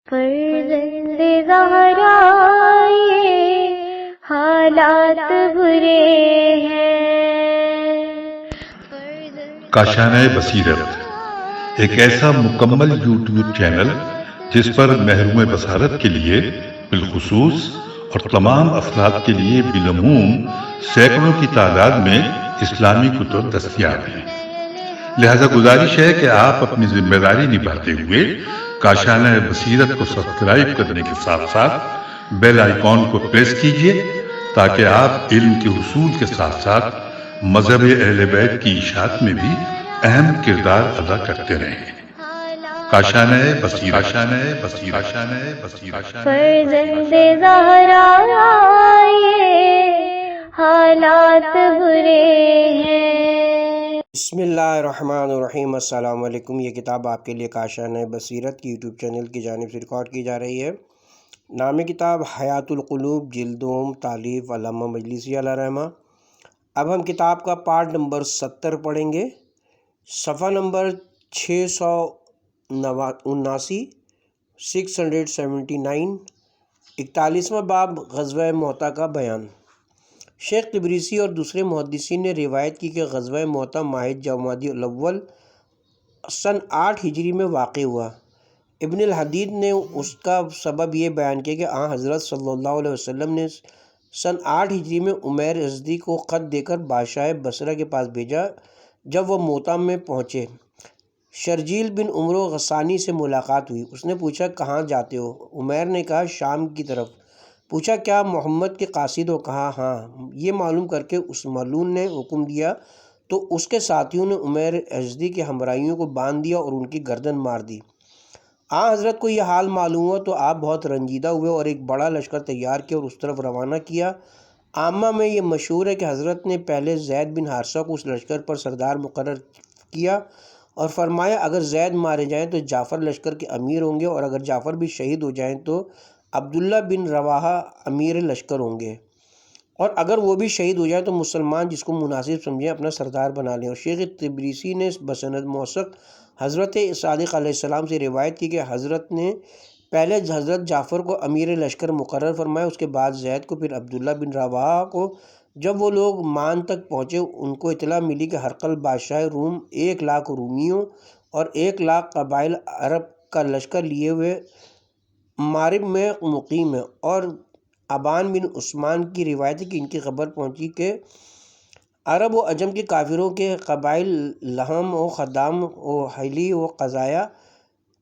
فرزند زہرا یہ حالات برے ہیں۔ کاشانہ بصیرت ایک ایسا مکمل یوٹیوب چینل جس پر محروم بصارت کے لیے بالخصوص اور تمام افراد کے لیے بالعموم سینکڑوں کی تعداد میں اسلامی کتب دستیاب ہیں۔ لہذا گزارش ہے کہ آپ اپنی ذمہ داری نبھاتے ہوئے کاشانہ بصیرت کو سبسکرائب کرنے کے ساتھ ساتھ بیل آئیکن کو پریس کیجئے تاکہ آپ علم کے حصول کے ساتھ ساتھ مذہب اہل بیت کی اشاعت میں بھی اہم کردار ادا کرتے رہیں۔ کاشانہ بصیرت۔ فرزند زہرا یہ حالات برے ہیں۔ بسم اللہ الرحمن الرحیم۔ السلام علیکم۔ یہ کتاب آپ کے لیے کاشانہ بصیرت کی یوٹیوب چینل کی جانب سے ریکارڈ کی جا رہی ہے۔ نام کتاب حیات القلوب، جلد دوم، تالیف علامہ مجلسی علیہ رحمہ۔ اب ہم کتاب کا پارٹ نمبر 70 پڑھیں گے، صفحہ نمبر 679، 679، 41واں باب غزوہ معتہ کا بیان۔ شیخ تبریسی اور دوسرے محدثین نے روایت کی کہ غزوہ معتہ ماہ جمادی الاول سن 8 ہجری میں واقع ہوا۔ ابن الحدید نے اس کا سبب یہ بیان کیا کہ حضرت صلی اللہ علیہ وسلم نے سن 8 ہجری میں عمیر ازدی کو خط دے کر بادشاہ بصرہ کے پاس بھیجا۔ جب وہ معتہ میں پہنچے، شرجیل بن عمرو غسانی سے ملاقات ہوئی۔ اس نے پوچھا کہاں جاتے ہو؟ عمیر نے کہا شام کی طرف۔ پوچھا کیا محمد کے قاصد ہو؟ کہا ہاں۔ یہ معلوم کر کے اس ملعون نے حکم دیا تو اس کے ساتھیوں نے عمیر ازدی کے ہمراہیوں کو باندھ دیا اور ان کی گردن مار دی۔ حضرت کو یہ حال معلوم ہوا تو آپ بہت رنجیدہ ہوئے اور ایک بڑا لشکر تیار کیا اور اس طرف روانہ کیا۔ عامہ میں یہ مشہور ہے کہ حضرت نے پہلے زید بن حارثہ کو اس لشکر پر سردار مقرر کیا اور فرمایا اگر زید مارے جائیں تو جعفر لشکر کے امیر ہوں گے، اور اگر جعفر بھی شہید ہو جائیں تو عبداللہ بن رواحہ امیر لشکر ہوں گے، اور اگر وہ بھی شہید ہو جائیں تو مسلمان جس کو مناسب سمجھیں اپنا سردار بنا لیں۔ اور شیخ تبریسی نے بسند موثق حضرت صادق علیہ السلام سے روایت کی کہ حضرت نے پہلے حضرت جعفر کو امیر لشکر مقرر فرمایا، اس کے بعد زید کو، پھر عبداللہ بن رواحہ کو۔ جب وہ لوگ مان تک پہنچے، ان کو اطلاع ملی کہ ہرقل بادشاہ روم 1 لاکھ رومیوں اور 1 لاکھ قبائل عرب کا لشکر لیے ہوئے مارب میں مقیم ہے۔ اور ابان بن عثمان کی روایت ہے کہ ان کی خبر پہنچی کہ عرب و عجم کے کافروں کے قبائل لہم و خدام و حلی و قضایہ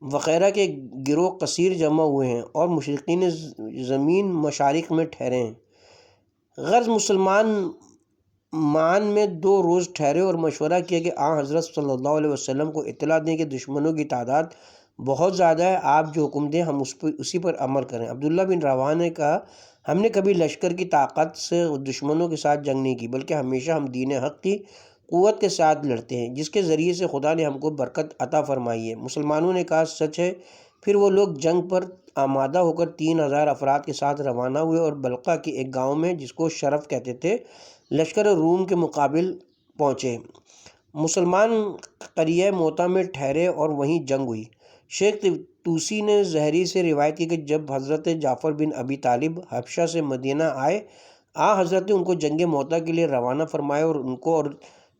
وغیرہ کے گروہ کثیر جمع ہوئے ہیں اور مشرقین زمین مشارق میں ٹھہرے ہیں۔ غرض مسلمان مان میں 2 روز ٹھہرے اور مشورہ کیا کہ حضرت صلی اللہ علیہ وسلم کو اطلاع دیں کہ دشمنوں کی تعداد بہت زیادہ ہے، آپ جو حکم دیں ہم اسی پر عمل کریں۔ عبداللہ بن رواحہ نے کہا ہم نے کبھی لشکر کی طاقت سے دشمنوں کے ساتھ جنگ نہیں کی، بلکہ ہمیشہ ہم دین حق کی قوت کے ساتھ لڑتے ہیں جس کے ذریعے سے خدا نے ہم کو برکت عطا فرمائی ہے۔ مسلمانوں نے کہا سچ ہے۔ پھر وہ لوگ جنگ پر آمادہ ہو کر 3000 افراد کے ساتھ روانہ ہوئے اور بلقا کے ایک گاؤں میں جس کو شرف کہتے تھے لشکر روم کے مقابل پہنچے۔ مسلمان قریہ معتہ میں ٹھہرے اور وہیں جنگ ہوئی۔ شیخ توسی نے زہری سے روایت کی کہ جب حضرت جعفر بن ابی طالب حبشہ سے مدینہ آئے، حضرت نے ان کو جنگ معتہ کے لیے روانہ فرمایا اور ان کو اور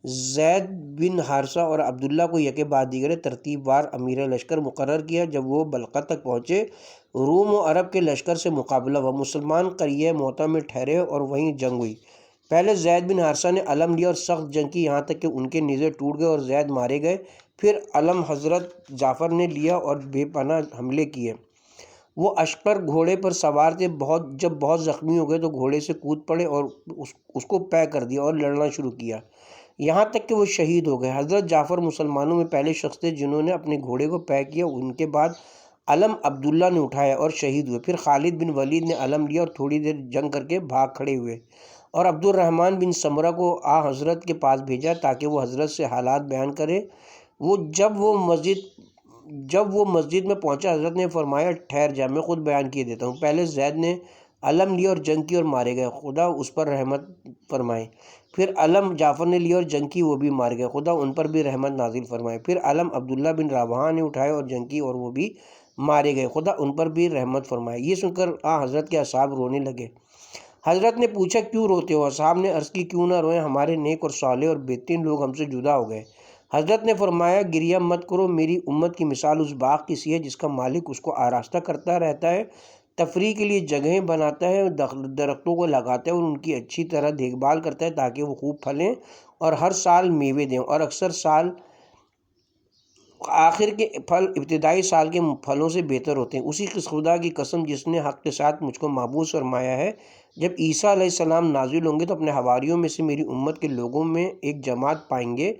زید بن حارثہ اور عبداللہ کو یکے بعد دیگرے ترتیب وار امیر لشکر مقرر کیا۔ جب وہ بلقا تک پہنچے، روم و عرب کے لشکر سے مقابلہ ہوا۔ مسلمان قریہ معتہ میں ٹھہرے اور وہیں جنگ ہوئی۔ پہلے زید بن حارثہ نے علم لیا اور سخت جنگ کی، یہاں تک کہ ان کے نیزے ٹوٹ گئے اور زید مارے گئے۔ پھر علم حضرت جعفر نے لیا اور بے پناہ حملے کیے۔ وہ اشکر گھوڑے پر سوار تھے، جب بہت زخمی ہو گئے تو گھوڑے سے کود پڑے اور اس کو پے کر دیا اور لڑنا شروع کیا، یہاں تک کہ وہ شہید ہو گئے۔ حضرت جعفر مسلمانوں میں پہلے شخص تھے جنہوں نے اپنے گھوڑے کو پے کیا۔ ان کے بعد علم عبداللہ نے اٹھایا اور شہید ہوئے۔ پھر خالد بن ولید نے علم لیا اور تھوڑی دیر جنگ کر کے بھاگ کھڑے ہوئے اور عبد الرحمن بن سمرہ کو حضرت کے پاس بھیجا تاکہ وہ حضرت سے حالات بیان کرے۔ جب وہ مسجد میں پہنچا، حضرت نے فرمایا ٹھہر جا، میں خود بیان کیے دیتا ہوں۔ پہلے زید نے علم لیا اور جنگ کی اور مارے گئے، خدا اس پر رحمت فرمائے۔ پھر علم جعفر نے لیا اور جنگ کی، وہ بھی مار گئے، خدا ان پر بھی رحمت نازل فرمائے۔ پھر علم عبداللہ بن رواحہ نے اٹھایا اور جنگ کی اور وہ بھی مارے گئے، خدا ان پر بھی رحمت فرمائے۔ یہ سن کر حضرت کے اصحاب رونے لگے۔ حضرت نے پوچھا کیوں روتے ہو؟ اصحاب نے عرض کی کیوں نہ روئیں، ہمارے نیک اور صالح اور بہترین لوگ ہم سے جدا ہو گئے۔ حضرت نے فرمایا گریہ مت کرو، میری امت کی مثال اس باغ کی سی ہے جس کا مالک اس کو آراستہ کرتا رہتا ہے، تفریح کے لیے جگہیں بناتا ہے، درختوں کو لگاتا ہے اور ان کی اچھی طرح دیکھ بھال کرتا ہے تاکہ وہ خوب پھلیں اور ہر سال میوے دیں، اور اکثر سال آخر کے پھل ابتدائی سال کے پھلوں سے بہتر ہوتے ہیں۔ اسی خدا کی قسم جس نے حق کے ساتھ مجھ کو محبوس فرمایا ہے، جب عیسیٰ علیہ السلام نازل ہوں گے تو اپنے حواریوں میں سے میری امت کے لوگوں میں ایک جماعت پائیں گے۔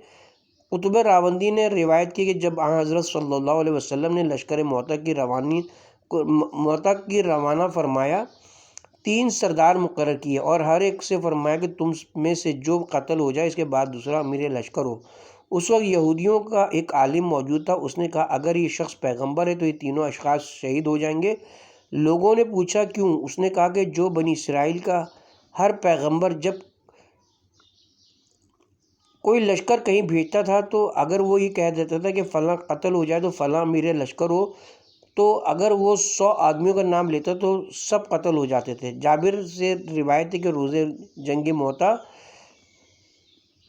قطب راوندی نے روایت کی کہ جب حضرت صلی اللہ علیہ وسلم نے لشکر معتا کی روانہ فرمایا، 3 سردار مقرر کیے اور ہر ایک سے فرمایا کہ تم میں سے جو قتل ہو جائے اس کے بعد دوسرا امیر لشکر ہو۔ اس وقت یہودیوں کا ایک عالم موجود تھا، اس نے کہا اگر یہ شخص پیغمبر ہے تو یہ تینوں اشخاص شہید ہو جائیں گے۔ لوگوں نے پوچھا کیوں؟ اس نے کہا کہ جو بنی اسرائیل کا ہر پیغمبر جب کوئی لشکر کہیں بھیجتا تھا تو اگر وہ یہ کہہ دیتا تھا کہ فلاں قتل ہو جائے تو فلاں امیر لشکر ہو، تو اگر وہ 100 آدمیوں کا نام لیتا تو سب قتل ہو جاتے تھے۔ جابر سے روایت ہے کہ روز جنگ معتا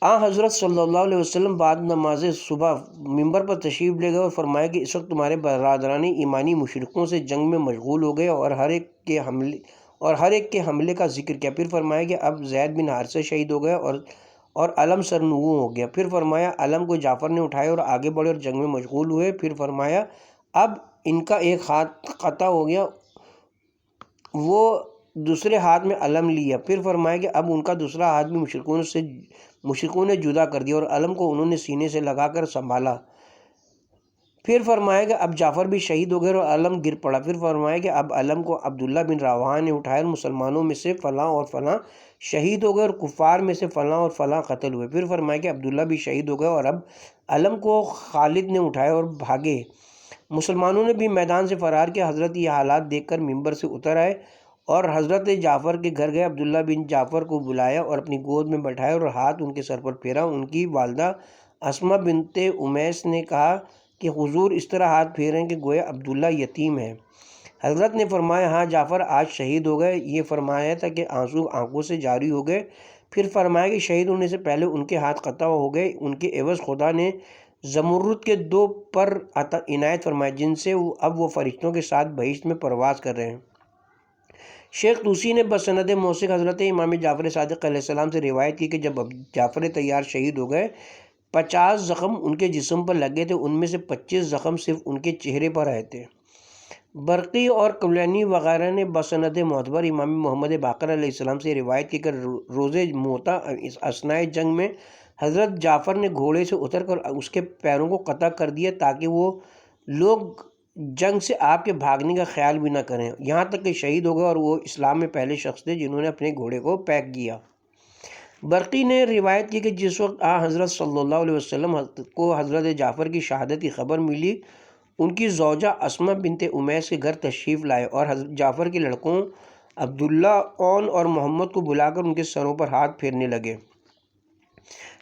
حضرت صلی اللہ علیہ وسلم بعد نماز صبح ممبر پر تشریف لے گئے اور فرمایا کہ اس وقت تمہارے برادران ایمانی مشرکوں سے جنگ میں مشغول ہو گئے اور ہر ایک کے حملے کا ذکر کیا۔ پھر فرمایا کہ اب زید بن حارثہ شہید ہو گئے اور علم سرنگوں ہو گیا۔ پھر فرمایا علم کو جعفر نے اٹھایا اور آگے بڑھے اور جنگ میں مشغول ہوئے۔ پھر فرمایا اب ان کا ایک ہاتھ قطع ہو گیا، وہ دوسرے ہاتھ میں علم لیا۔ پھر فرمایا کہ اب ان کا دوسرا ہاتھ بھی مشرکوں نے جدا کر دیا اور علم کو انہوں نے سینے سے لگا کر سنبھالا۔ پھر فرمایا کہ اب جعفر بھی شہید ہو گئے اور علم گر پڑا۔ پھر فرمایا کہ اب علم کو عبداللہ بن رواحہ نے اٹھایا اور مسلمانوں میں سے فلاں اور فلاں شہید ہو گئے اور کفار میں سے فلاں اور فلاں قتل ہوئے۔ پھر فرمایا کہ عبداللہ بھی شہید ہو گئے اور اب علم کو خالد نے اٹھایا اور بھاگے۔ مسلمانوں نے بھی میدان سے فرار کیا۔ حضرت یہ حالات دیکھ کر ممبر سے اتر آئے اور حضرت جعفر کے گھر گئے، عبداللہ بن جعفر کو بلایا اور اپنی گود میں بٹھایا اور ہاتھ ان کے سر پر پھیرا۔ ان کی والدہ اسماء بنت امیس نے کہا کہ حضور اس طرح ہاتھ پھیریں کہ گویا عبداللہ یتیم ہے۔ حضرت نے فرمایا ہاں جعفر آج شہید ہو گئے۔ یہ فرمایا تھا کہ آنسو آنکھوں سے جاری ہو گئے۔ پھر فرمایا کہ شہید ہونے سے پہلے ان کے ہاتھ قطع ہو گئے، ان کے عوض خدا نے زمرد کے 2 پر عنایت فرمائے جن سے اب وہ فرشتوں کے ساتھ بہشت میں پرواز کر رہے ہیں۔ شیخ طوسی نے بسند موثق حضرت امام جعفر صادق علیہ السلام سے روایت کی کہ جب جعفر طیار شہید ہو گئے 50 زخم ان کے جسم پر لگے تھے، ان میں سے 25 زخم صرف ان کے چہرے پر آئے تھے۔ برقی اور کلینی وغیرہ نے بسند معتبر امام محمد باقر علیہ السلام سے روایت کی کہ روز معتا اثناء جنگ میں حضرت جعفر نے گھوڑے سے اتر کر اس کے پیروں کو قطع کر دیا تاکہ وہ لوگ جنگ سے آپ کے بھاگنے کا خیال بھی نہ کریں، یہاں تک کہ شہید ہو گئے اور وہ اسلام میں پہلے شخص تھے جنہوں نے اپنے گھوڑے کو پیک کیا۔ برقی نے روایت کی کہ جس وقت حضرت صلی اللہ علیہ وسلم کو حضرت جعفر کی شہادت کی خبر ملی، ان کی زوجہ اسماء بنت امیس کے گھر تشریف لائے اور حضرت جعفر کے لڑکوں عبداللہ، اون اور محمد کو بلا کر ان کے سروں پر ہاتھ پھیرنے لگے۔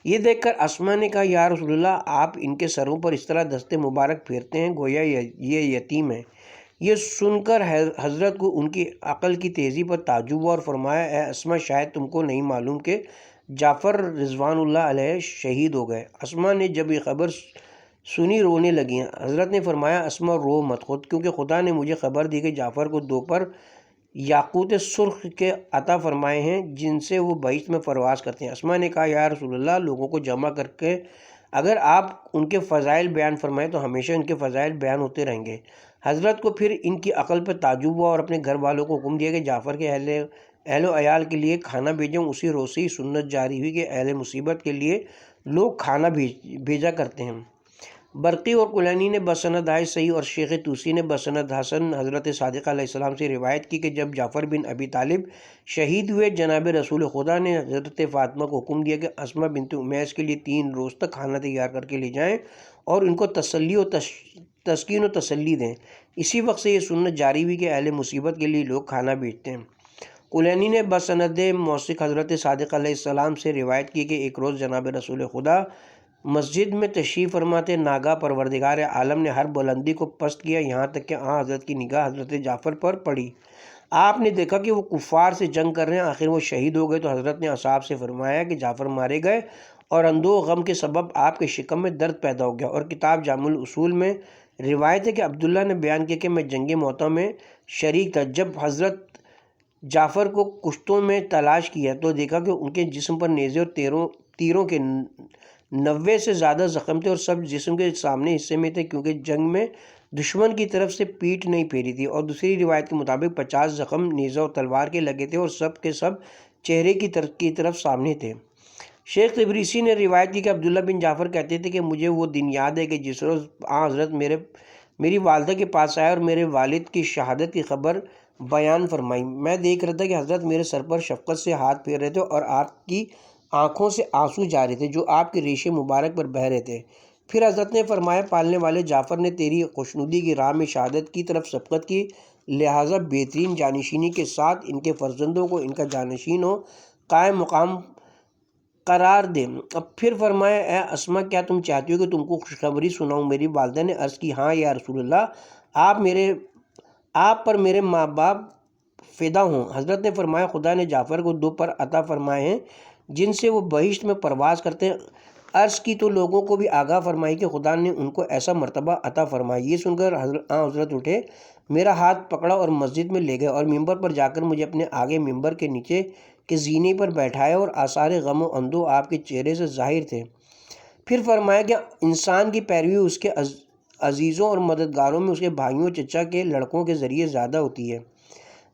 یہ دیکھ کر اسماء نے کہا یا رسول اللہ، آپ ان کے سروں پر اس طرح دستے مبارک پھیرتے ہیں گویا یہ یتیم ہے۔ یہ سن کر حضرت کو ان کی عقل کی تیزی پر تعجب ہوا اور فرمایا اے اسماء، شاید تم کو نہیں معلوم کہ جعفر رضوان اللہ علیہ شہید ہو گئے۔ اسماء نے جب یہ خبر سنی رونے لگیں۔ حضرت نے فرمایا اسماء رو مت، خود کیونکہ خدا نے مجھے خبر دی کہ جعفر کو 2 پر یاقوت سرخ کے عطا فرمائے ہیں جن سے وہ بہشت میں پرواز کرتے ہیں۔ اسماء نے کہا یا رسول اللہ، لوگوں کو جمع کر کے اگر آپ ان کے فضائل بیان فرمائیں تو ہمیشہ ان کے فضائل بیان ہوتے رہیں گے۔ حضرت کو پھر ان کی عقل پر تعجب ہوا اور اپنے گھر والوں کو حکم دیا کہ جعفر کے اہل و عیال کے لیے کھانا بھیجیں۔ اسی روز سے سنت جاری ہوئی کہ اہل مصیبت کے لیے لوگ کھانا بھیجا کرتے ہیں۔ برقی اور کلینی نے بسند صحیح اور شیخ طوسی نے بسند حسن حضرت صادق علیہ السلام سے روایت کی کہ جب جعفر بن ابی طالب شہید ہوئے، جناب رسول خدا نے حضرت فاطمہ کو حکم دیا کہ اسماء بنت امیس کے لیے 3 روز تک کھانا تیار کر کے لے جائیں اور ان کو تسکین و تسلی دیں۔ اسی وقت سے یہ سنت جاری ہوئی کہ اہل مصیبت کے لیے لوگ کھانا بھیجتے ہیں۔ کلینی نے بسند موثق حضرت صادق علیہ السلام سے روایت کی کہ ایک روز جناب رسول خدا مسجد میں تشریف فرماتے ناگاہ پروردگار عالم نے ہر بلندی کو پست کیا، یہاں تک کہ حضرت کی نگاہ حضرت جعفر پر پڑی۔ آپ نے دیکھا کہ وہ کفار سے جنگ کر رہے ہیں، آخر وہ شہید ہو گئے تو حضرت نے اصحاب سے فرمایا کہ جعفر مارے گئے، اور اندوہ غم کے سبب آپ کے شکم میں درد پیدا ہو گیا۔ اور کتاب جامع الاصول میں روایت ہے کہ عبداللہ نے بیان کیا کہ میں جنگ موتا میں شریک تھا۔ جب حضرت جعفر کو کشتوں میں تلاش کیا تو دیکھا کہ ان کے جسم پر نیزے اور تیروں کے 90 سے زیادہ زخم تھے، اور سب جسم کے سامنے حصے میں تھے، کیونکہ جنگ میں دشمن کی طرف سے پیٹھ نہیں پھیری تھی۔ اور دوسری روایت کے مطابق 50 زخم نیزہ اور تلوار کے لگے تھے، اور سب کے سب چہرے کی طرف سامنے تھے۔ شیخ تبریسی نے روایت کی کہ عبداللہ بن جعفر کہتے تھے کہ مجھے وہ دن یاد ہے کہ جس روز حضرت میری والدہ کے پاس آئے اور میرے والد کی شہادت کی خبر بیان فرمائی۔ میں دیکھ رہا تھا کہ حضرت میرے سر پر شفقت سے ہاتھ پھیر رہے تھے، اور آپ کی آنکھوں سے آنسو جاری تھے جو آپ کے ریشے مبارک پر بہہ رہے تھے۔ پھر حضرت نے فرمایا، پالنے والے جعفر نے تیری خوشنودی کی راہ میں شہادت کی طرف سبقت کی، لہٰذا بہترین جانشینی کے ساتھ ان کے فرزندوں کو ان کا جانشین ہو قائم مقام قرار دے۔ اب پھر فرمایا، اے اسما، کیا تم چاہتی ہو کہ تم کو خوشخبری سناؤں؟ میری والدہ نے عرض کی، ہاں یا رسول اللہ، آپ پر میرے ماں باپ فدا ہوں۔ حضرت نے فرمایا، خدا نے جعفر کو 2 پر عطا فرمائے ہیں جن سے وہ بہشت میں پرواز کرتے ہیں۔ عرض کی تو لوگوں کو بھی آگاہ فرمائی کہ خدا نے ان کو ایسا مرتبہ عطا فرمایا۔ یہ سن کر حضرت اٹھے، میرا ہاتھ پکڑا اور مسجد میں لے گئے، اور ممبر پر جا کر مجھے اپنے آگے ممبر کے نیچے کے زینے پر بیٹھایا، اور آثار غم و اندوہ آپ کے چہرے سے ظاہر تھے۔ پھر فرمایا کہ انسان کی پیروی اس کے عزیزوں اور مددگاروں میں اس کے بھائیوں چچا کے لڑکوں کے ذریعے زیادہ ہوتی ہے۔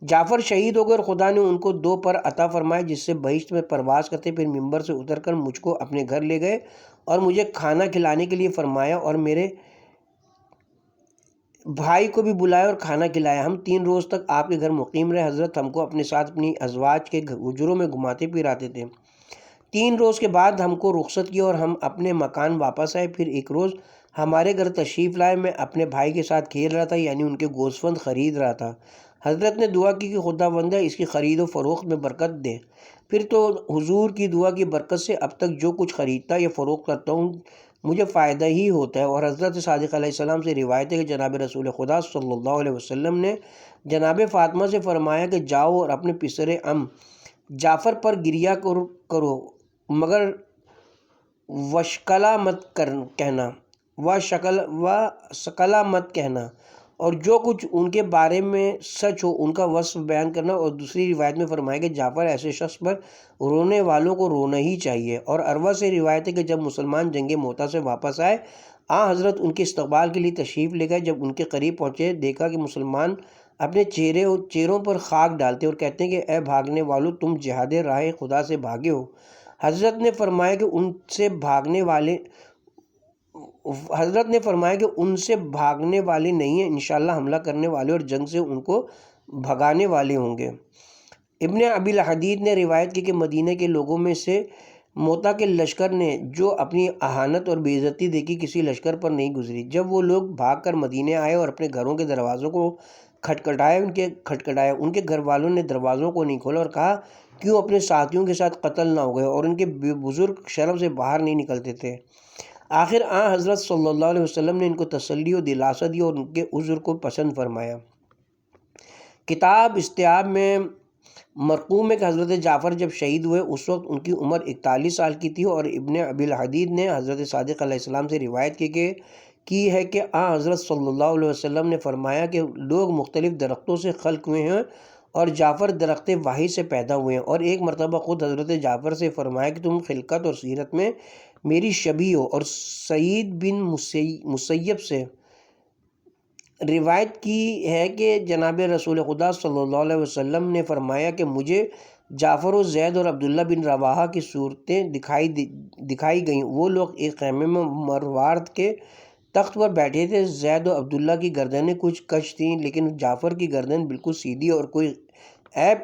جعفر شہید ہو گئے اور خدا نے ان کو 2 پر عطا فرمائے جس سے بہشت میں پرواز کرتے۔ پھر ممبر سے اتر کر مجھ کو اپنے گھر لے گئے اور مجھے کھانا کھلانے کے لیے فرمایا، اور میرے بھائی کو بھی بلایا اور کھانا کھلایا۔ ہم 3 روز تک آپ کے گھر مقیم رہے۔ حضرت ہم کو اپنے ساتھ اپنی ازواج کے حجروں میں گھماتے پھراتے تھے۔ 3 روز کے بعد ہم کو رخصت کیا اور ہم اپنے مکان واپس آئے۔ پھر ایک روز ہمارے گھر تشریف لائے، میں اپنے بھائی کے ساتھ کھیل رہا تھا، یعنی ان کے گوسفند خرید رہا تھا۔ حضرت نے دعا کی کہ خدا بندہ اس کی خرید و فروخت میں برکت دے۔ پھر تو حضور کی دعا کی برکت سے اب تک جو کچھ خریدتا یا فروخت کرتا ہوں مجھے فائدہ ہی ہوتا ہے۔ اور حضرت صادق علیہ السلام سے روایت ہے کہ جناب رسول خدا صلی اللہ علیہ وسلم نے جناب فاطمہ سے فرمایا کہ جاؤ اور اپنے پسر جعفر پر گریہ کرو، مگر وشکلا مت کہنا، اور جو کچھ ان کے بارے میں سچ ہو ان کا وصف بیان کرنا۔ اور دوسری روایت میں فرمایا کہ جعفر ایسے شخص پر رونے والوں کو رونا ہی چاہیے۔ اور عروہ سے روایت ہے کہ جب مسلمان جنگ موتا سے واپس آئے، حضرت ان کے استقبال کے لیے تشریف لے گئے۔ جب ان کے قریب پہنچے دیکھا کہ مسلمان اپنے چہروں پر خاک ڈالتے اور کہتے ہیں کہ اے بھاگنے والوں، تم جہاد راہ خدا سے بھاگے ہو۔ حضرت نے فرمایا کہ ان سے بھاگنے والے نہیں ہیں، انشاءاللہ حملہ کرنے والے اور جنگ سے ان کو بھگانے والے ہوں گے۔ ابن ابی الحدید نے روایت کی کہ مدینہ کے لوگوں میں سے موتا کے لشکر نے جو اپنی اہانت اور بے عزتی دیکھی کسی لشکر پر نہیں گزری۔ جب وہ لوگ بھاگ کر مدینے آئے اور اپنے گھروں کے دروازوں کو کھٹکھٹایا، ان کے گھر والوں نے دروازوں کو نہیں کھولا اور کہا کیوں اپنے ساتھیوں کے ساتھ قتل نہ ہو گئے، اور ان کے بزرگ شرم سے باہر نہیں نکلتے تھے۔ آخر حضرت صلی اللہ علیہ وسلم نے ان کو تسلی و دلاسا دی اور ان کے عذر کو پسند فرمایا۔ کتاب استیاب میں مرقوم ہے کہ حضرت جعفر جب شہید ہوئے اس وقت ان کی عمر 41 سال کی تھی۔ اور ابن ابی الحدید نے حضرت صادق علیہ السلام سے روایت کی ہے کہ حضرت صلی اللہ علیہ وسلم نے فرمایا کہ لوگ مختلف درختوں سے خلق ہوئے ہیں اور جعفر درخت واحد سے پیدا ہوئے ہیں۔ اور ایک مرتبہ خود حضرت جعفر سے فرمایا کہ تم خلقت اور سیرت میں میری شبیہ ہو۔ اور سعید بن مسیب سے روایت کی ہے کہ جناب رسول خدا صلی اللہ علیہ وسلم نے فرمایا کہ مجھے جعفر و زید اور عبداللہ بن رواحہ کی صورتیں دکھائی گئیں۔ وہ لوگ ایک خیمے میں مروارد کے تخت پر بیٹھے تھے۔ زید و عبداللہ کی گردنیں کچھ کش تھیں، لیکن جعفر کی گردن بالکل سیدھی اور کوئی عیب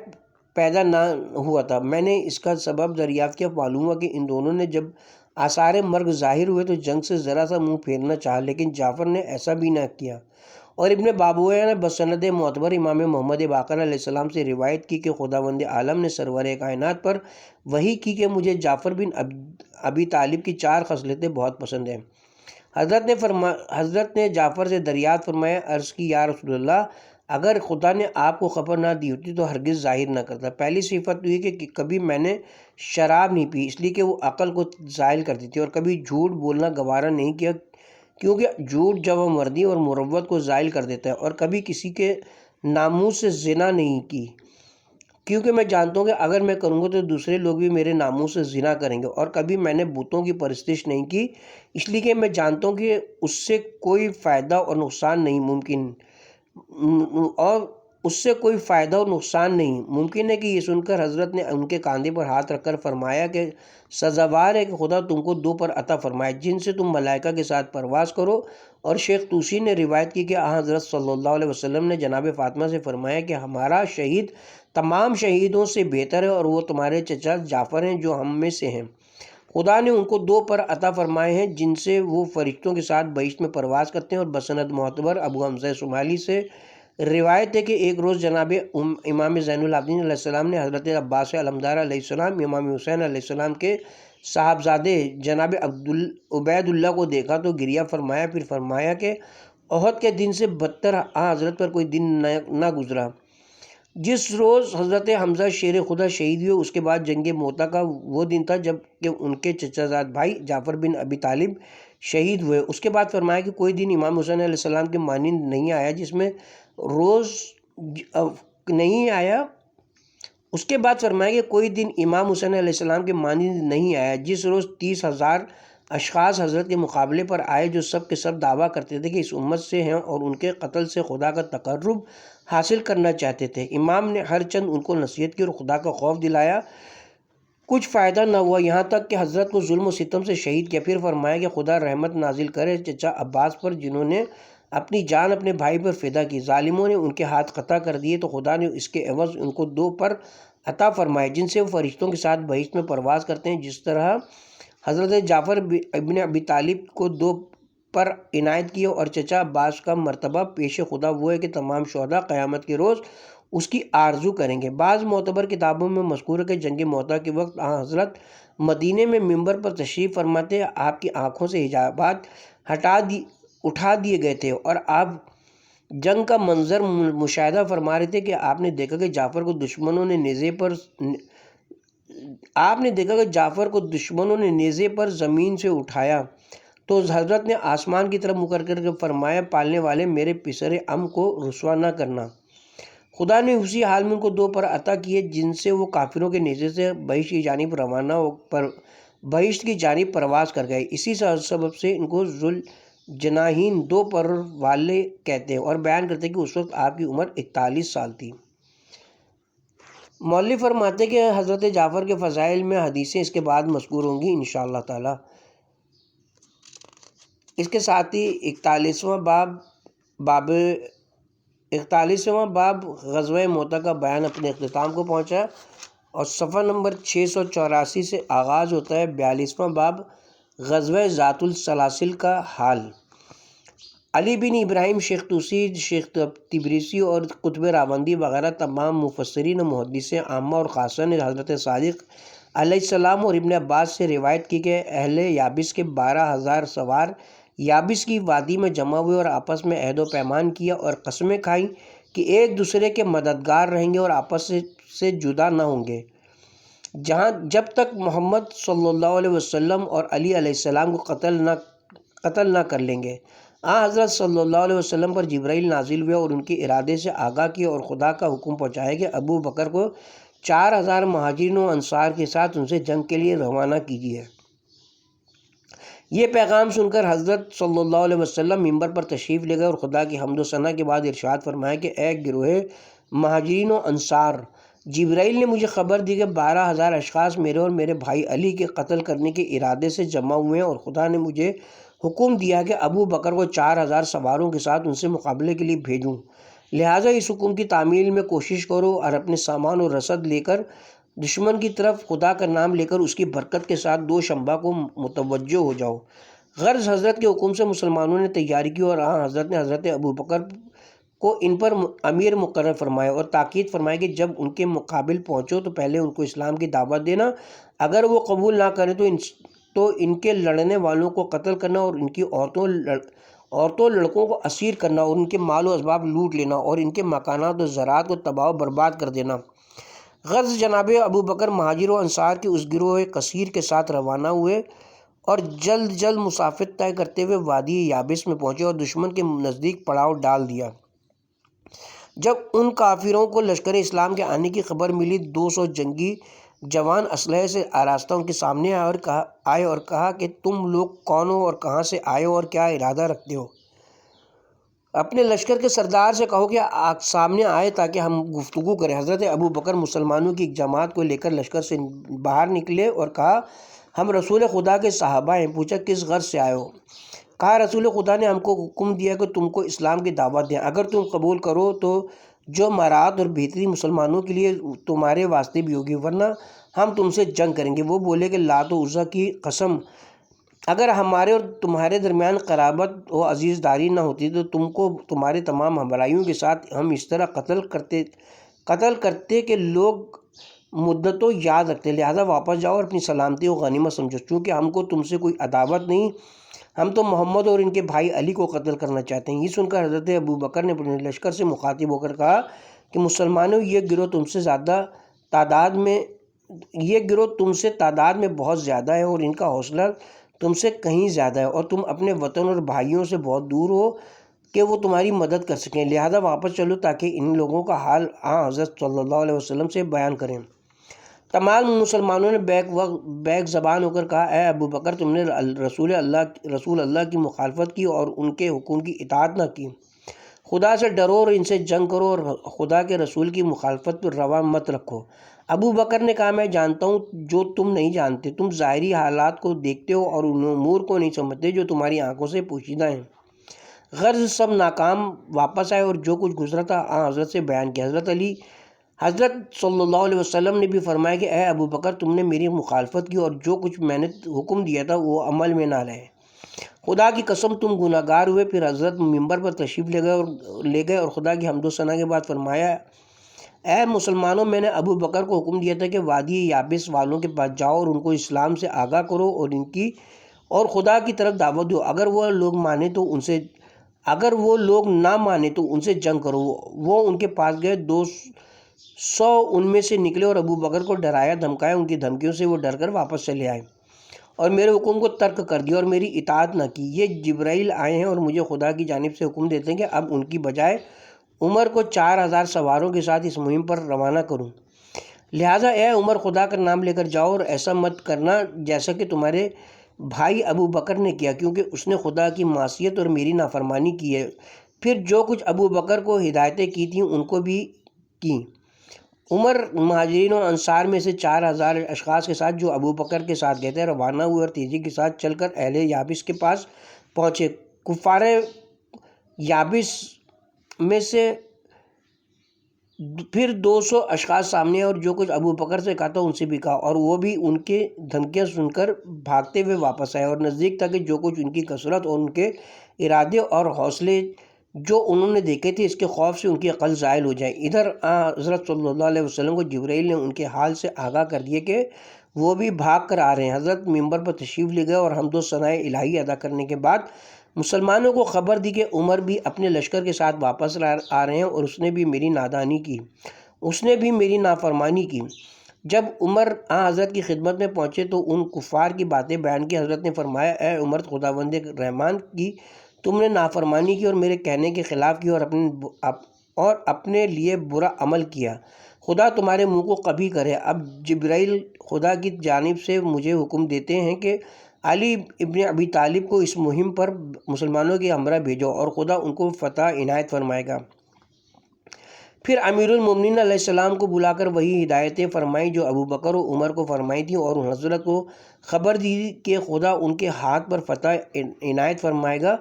پیدا نہ ہوا تھا۔ میں نے اس کا سبب دریافت کیا، معلوم ہوا کہ ان دونوں نے جب آثار مرگ ظاہر ہوئے تو جنگ سے ذرا سا منہ پھیرنا چاہا، لیکن جعفر نے ایسا بھی نہ کیا، اور ابن بابویہ نے بسند معتبر امام محمد باقر علیہ السلام سے روایت کی کہ خداوند عالم نے سرور کائنات پر وحی کی کہ مجھے جعفر بن ابی طالب کی 4 خصلتیں بہت پسند ہیں۔ حضرت نے جعفر سے دریافت فرمایا، عرض کی یا رسول اللہ، اگر خدا نے آپ کو خبر نہ دی ہوتی تو ہرگز ظاہر نہ کرتا۔ پہلی صفت یہ کہ کبھی میں نے شراب نہیں پی، اس لیے کہ وہ عقل کو زائل کرتی تھی، اور کبھی جھوٹ بولنا گوارا نہیں کیا کیونکہ جھوٹ جوانمردی اور مروت کو زائل کر دیتا ہے، اور کبھی کسی کے ناموس سے زنا نہیں کی کیونکہ میں جانتا ہوں کہ اگر میں کروں گا تو دوسرے لوگ بھی میرے ناموس سے زنا کریں گے، اور کبھی میں نے بتوں کی پرستش نہیں کی، اس لیے کہ میں جانتا ہوں کہ اس سے کوئی فائدہ اور نقصان نہیں ممکن ہے کہ یہ سن کر حضرت نے ان کے کاندھے پر ہاتھ رکھ کر فرمایا کہ سزاوار ہے کہ خدا تم کو 2 پر عطا فرمائے جن سے تم ملائکہ کے ساتھ پرواز کرو۔ اور شیخ طوسی نے روایت کی کہ حضرت صلی اللہ علیہ وسلم نے جناب فاطمہ سے فرمایا کہ ہمارا شہید تمام شہیدوں سے بہتر ہے، اور وہ تمہارے چچا جعفر ہیں جو ہم میں سے ہیں۔ خدا نے ان کو 2 پر عطا فرمائے ہیں جن سے وہ فرشتوں کے ساتھ بہشت میں پرواز کرتے ہیں۔ اور بسند معتبر ابو حمزہ شمالی سے روایت ہے کہ ایک روز جناب امام زین العابدین علیہ السلام نے حضرت عباس علمدار علیہ السلام، امام حسین علیہ السلام کے صاحبزادے جناب عبید اللہ کو دیکھا تو گریہ فرمایا، پھر فرمایا کہ احد کے دن سے بدتر حضرت پر کوئی دن نہ گزرا۔ جس روز حضرت حمزہ شیر خدا شہید ہوئے اس کے بعد جنگ موتا کا وہ دن تھا جب کہ ان کے چچا زاد بھائی جعفر بن ابی طالب شہید ہوئے۔ اس کے بعد فرمایا کہ کوئی دن امام حسین علیہ السلام کے مانند نہیں آیا جس میں روز نہیں آیا۔ اس کے بعد فرمایا کہ کوئی دن امام حسین علیہ السلام کے مانند نہیں آیا جس روز 30,000 اشخاص حضرت کے مقابلے پر آئے جو سب کے سب دعویٰ کرتے تھے کہ اس امت سے ہیں اور ان کے قتل سے خدا کا تقرب حاصل کرنا چاہتے تھے۔ امام نے ہر چند ان کو نصیحت کی اور خدا کا خوف دلایا، کچھ فائدہ نہ ہوا، یہاں تک کہ حضرت کو ظلم و ستم سے شہید کیا۔ پھر فرمایا کہ خدا رحمت نازل کرے چچا عباس پر جنہوں نے اپنی جان اپنے بھائی پر فدا کی۔ ظالموں نے ان کے ہاتھ قطع کر دیے تو خدا نے اس کے عوض ان کو 2 پر عطا فرمائے جن سے وہ فرشتوں کے ساتھ بہشت میں پرواز کرتے ہیں، جس طرح حضرت جعفر ابن ابی طالب کو 2 پر عنایت کیے، اور چچا عباس کا مرتبہ پیش خدا وہ ہے کہ تمام شہداء قیامت کے روز اس کی آرزو کریں گے۔ بعض معتبر کتابوں میں مذکور ہے کہ جنگ موتا کے وقت حضرت مدینے میں منبر پر تشریف فرماتے، آپ کی آنکھوں سے حجابات اٹھا دیے گئے تھے، اور آپ جنگ کا منظر مشاہدہ فرما رہے تھے کہ آپ نے دیکھا کہ جعفر کو دشمنوں نے نیزے پر زمین سے اٹھایا تو حضرت نے آسمان کی طرف منہ کر کے فرمایا، پالنے والے میرے پسر ام کو رسوا نہ کرنا۔ خدا نے اسی حال میں ان کو 2 پر عطا کیے جن سے وہ کافروں کے نیزے سے بہشت کی جانب روانہ بہشت کی جانب پرواز کر گئے۔ اسی سبب سے ان کو ذوالجناحین 2 پر والے کہتے ہیں، اور بیان کرتے ہیں کہ اس وقت آپ کی عمر 41 سال تھی۔ مولوی فرماتے ہیں کہ حضرت جعفر کے فضائل میں حدیثیں اس کے بعد مذکور ہوں گی انشاءاللہ تعالی۔ اس کے ساتھ ہی 41واں باب غزوہ موتا کا بیان اپنے اختتام کو پہنچا، اور صفحہ نمبر 684 سے آغاز ہوتا ہے 42واں باب غزوہ ذات السلاسل کا حال۔ علی بن ابراہیم شیخ طوسی، شیخ تبریسی اور قطب راوندی وغیرہ تمام مفسرین و محدثین عامہ اور خاصہ نے حضرت صادق علیہ السلام اور ابن عباس سے روایت کی کہ اہل یابس کے 12,000 سوار یابس کی وادی میں جمع ہوئے اور آپس میں عہد و پیمان کیا اور قسمیں کھائیں کہ ایک دوسرے کے مددگار رہیں گے اور آپس سے جدا نہ ہوں گے جب تک محمد صلی اللہ علیہ وسلم اور علی علیہ السلام کو قتل نہ کر لیں گے۔ حضرت صلی اللہ علیہ وسلم پر جبرائیل نازل ہوئے اور ان کے ارادے سے آگاہ کیا اور خدا کا حکم پہنچایا کہ ابو بکر کو 4,000 مہاجرین و انصار کے ساتھ ان سے جنگ کے لیے روانہ کیجیے۔ یہ پیغام سن کر حضرت صلی اللہ علیہ وسلم منبر پر تشریف لے گئے اور خدا کی حمد و ثنا کے بعد ارشاد فرمایا کہ اے گروہ مہاجرین و انصار، جبرائیل نے مجھے خبر دی کہ 12,000 اشخاص میرے اور میرے بھائی علی کے قتل کرنے کے ارادے سے جمع ہوئے ہیں، اور خدا نے مجھے حکم دیا کہ ابو بکر کو 4,000 سواروں کے ساتھ ان سے مقابلے کے لیے بھیجوں، لہٰذا اس حکم کی تعمیل میں کوشش کرو اور اپنے سامان و رسد لے کر دشمن کی طرف خدا کا نام لے کر اس کی برکت کے ساتھ 2 شنبہ کو متوجہ ہو جاؤ۔ غرض حضرت کے حکم سے مسلمانوں نے تیاری کی اور حضرت نے حضرت ابو بکر کو ان پر امیر مقرر فرمایا اور تاکید فرمائی کہ جب ان کے مقابل پہنچو تو پہلے ان کو اسلام کی دعوت دینا، اگر وہ قبول نہ کریں تو ان کے لڑنے والوں کو قتل کرنا اور ان کی عورتوں لڑکوں کو اسیر کرنا اور ان کے مال و اسباب لوٹ لینا اور ان کے مکانات و زراعت کو تباہ و برباد کر دینا۔ غرض جناب ابو بکر مہاجر و انصار کے اس گروہ کثیر کے ساتھ روانہ ہوئے اور جلد مسافت طے کرتے ہوئے وادی یابس میں پہنچے اور دشمن کے نزدیک پڑاؤ ڈال دیا۔ جب ان کافروں کو لشکر اسلام کے آنے کی خبر ملی، 200 جنگی جوان اسلحے سے آراستہ ان کے سامنے آئے اور کہا کہ تم لوگ کون ہو اور کہاں سے آئے ہو اور کیا ارادہ رکھتے ہو؟ اپنے لشکر کے سردار سے کہو کہ سامنے آئے تاکہ ہم گفتگو کریں۔ حضرت ابو بکر مسلمانوں کی ایک جماعت کو لے کر لشکر سے باہر نکلے اور کہا ہم رسول خدا کے صحابہ ہیں۔ پوچھا کس غرض سے آئے ہو؟ کہا رسول خدا نے ہم کو حکم دیا کہ تم کو اسلام کی دعوت دیں، اگر تم قبول کرو تو جو مراد اور بہتری مسلمانوں کے لیے تمہارے واسطے بھی ہوگی، ورنہ ہم تم سے جنگ کریں گے۔ وہ بولے کہ لات و عزیٰ کی قسم، اگر ہمارے اور تمہارے درمیان قرابت و عزیز داری نہ ہوتی تو تم کو تمہارے تمام ہمراہیوں کے ساتھ ہم اس طرح قتل کرتے کہ لوگ مدتوں یاد رکھتے، لہذا واپس جاؤ اور اپنی سلامتی و غنیمت سمجھو، چونکہ ہم کو تم سے کوئی عداوت نہیں، ہم تو محمد اور ان کے بھائی علی کو قتل کرنا چاہتے ہیں۔ یہ سن کر حضرت ابو بکر نے اپنے لشکر سے مخاطب ہو کر کہا کہ مسلمانوں، یہ گروہ تم سے تعداد میں بہت زیادہ ہے اور ان کا حوصلہ تم سے کہیں زیادہ ہے، اور تم اپنے وطن اور بھائیوں سے بہت دور ہو کہ وہ تمہاری مدد کر سکیں، لہذا واپس چلو تاکہ ان لوگوں کا حال حضرت صلی اللہ علیہ وسلم سے بیان کریں۔ تمام مسلمانوں نے بیک زبان ہو کر کہا اے ابو بکر، تم نے رسول اللہ کی مخالفت کی اور ان کے حکم کی اطاعت نہ کی۔ خدا سے ڈرو اور ان سے جنگ کرو اور خدا کے رسول کی مخالفت پر روا مت رکھو۔ ابو بکر نے کہا میں جانتا ہوں جو تم نہیں جانتے، تم ظاہری حالات کو دیکھتے ہو اور ان امور کو نہیں سمجھتے جو تمہاری آنکھوں سے پوشیدہ ہیں۔ غرض سب ناکام واپس آئے اور جو کچھ گزرا تھا حضرت سے بیان کیا۔ حضرت صلی اللہ علیہ وسلم نے بھی فرمایا کہ اے ابو بکر، تم نے میری مخالفت کی اور جو کچھ میں نے حکم دیا تھا وہ عمل میں نہ لائے، خدا کی قسم تم گناہ گار ہوئے۔ پھر حضرت ممبر پر تشریف لے گئے اور خدا کی حمد و ثنا کے بعد فرمایا اے مسلمانوں، میں نے ابو بکر کو حکم دیا تھا کہ وادی یابس والوں کے پاس جاؤ اور ان کو اسلام سے آگاہ کرو اور خدا کی طرف دعوت دو، اگر وہ لوگ نہ مانے تو ان سے جنگ کرو۔ وہ ان کے پاس گئے، 200 ان میں سے نکلے اور ابو بکر کو ڈرایا دھمکایا، ان کی دھمکیوں سے وہ ڈر کر واپس چلے آئے اور میرے حکم کو ترک کر دیا اور میری اطاعت نہ کی۔ یہ جبرائیل آئے ہیں اور مجھے خدا کی جانب سے حکم دیتے ہیں کہ اب ان کی بجائے عمر کو 4000 سواروں کے ساتھ اس مہم پر روانہ کروں، لہٰذا اے عمر خدا کا نام لے کر جاؤ اور ایسا مت کرنا جیسا کہ تمہارے بھائی ابو بکر نے کیا، کیونکہ اس نے خدا کی معصیت اور میری نافرمانی کی ہے۔ پھر جو کچھ ابو بکر کو ہدایتیں کی تھیں ان کو بھی کی۔ عمر مہاجرین اور انصار میں سے 4000 اشخاص کے ساتھ جو ابو بکر کے ساتھ گئے تھے روانہ ہوئے اور تیزی کے ساتھ چل کر اہل یابس کے پاس پہنچے۔ کفار یابس میں سے پھر 200 اشخاص سامنے اور جو کچھ ابو بکر سے کہا تھا ان سے بھی کہا، اور وہ بھی ان کے دھمکیاں سن کر بھاگتے ہوئے واپس آئے اور نزدیک تک جو کچھ ان کی کثرت اور ان کے ارادے اور حوصلے جو انہوں نے دیکھے تھے اس کے خوف سے ان کی عقل زائل ہو جائے۔ ادھر حضرت صلی اللہ علیہ وسلم کو جبرائیل نے ان کے حال سے آگاہ کر دیا کہ وہ بھی بھاگ کر آ رہے ہیں۔ حضرت ممبر پر تشریف لے گئے اور حمد و ثناء الہی ادا کرنے کے بعد مسلمانوں کو خبر دی کہ عمر بھی اپنے لشکر کے ساتھ واپس آ رہے ہیں اور اس نے بھی میری نافرمانی کی۔ جب عمر حضرت کی خدمت میں پہنچے تو ان کفار کی باتیں بیان کی۔ حضرت نے فرمایا اے عمر، خداوند رحمان کی تم نے نافرمانی کی اور میرے کہنے کے خلاف کی اور اپنے لیے برا عمل کیا، خدا تمہارے منہ کو قبی کرے۔ اب جبرائیل خدا کی جانب سے مجھے حکم دیتے ہیں کہ علی ابن ابی طالب کو اس مہم پر مسلمانوں کے ہمراہ بھیجو اور خدا ان کو فتح عنایت فرمائے گا۔ پھر امیر المومنین علیہ السلام کو بلا کر وہی ہدایتیں فرمائیں جو ابو بکر و عمر کو فرمائی تھیں اور حضرت کو خبر دی کہ خدا ان کے ہاتھ پر فتح عنایت فرمائے گا۔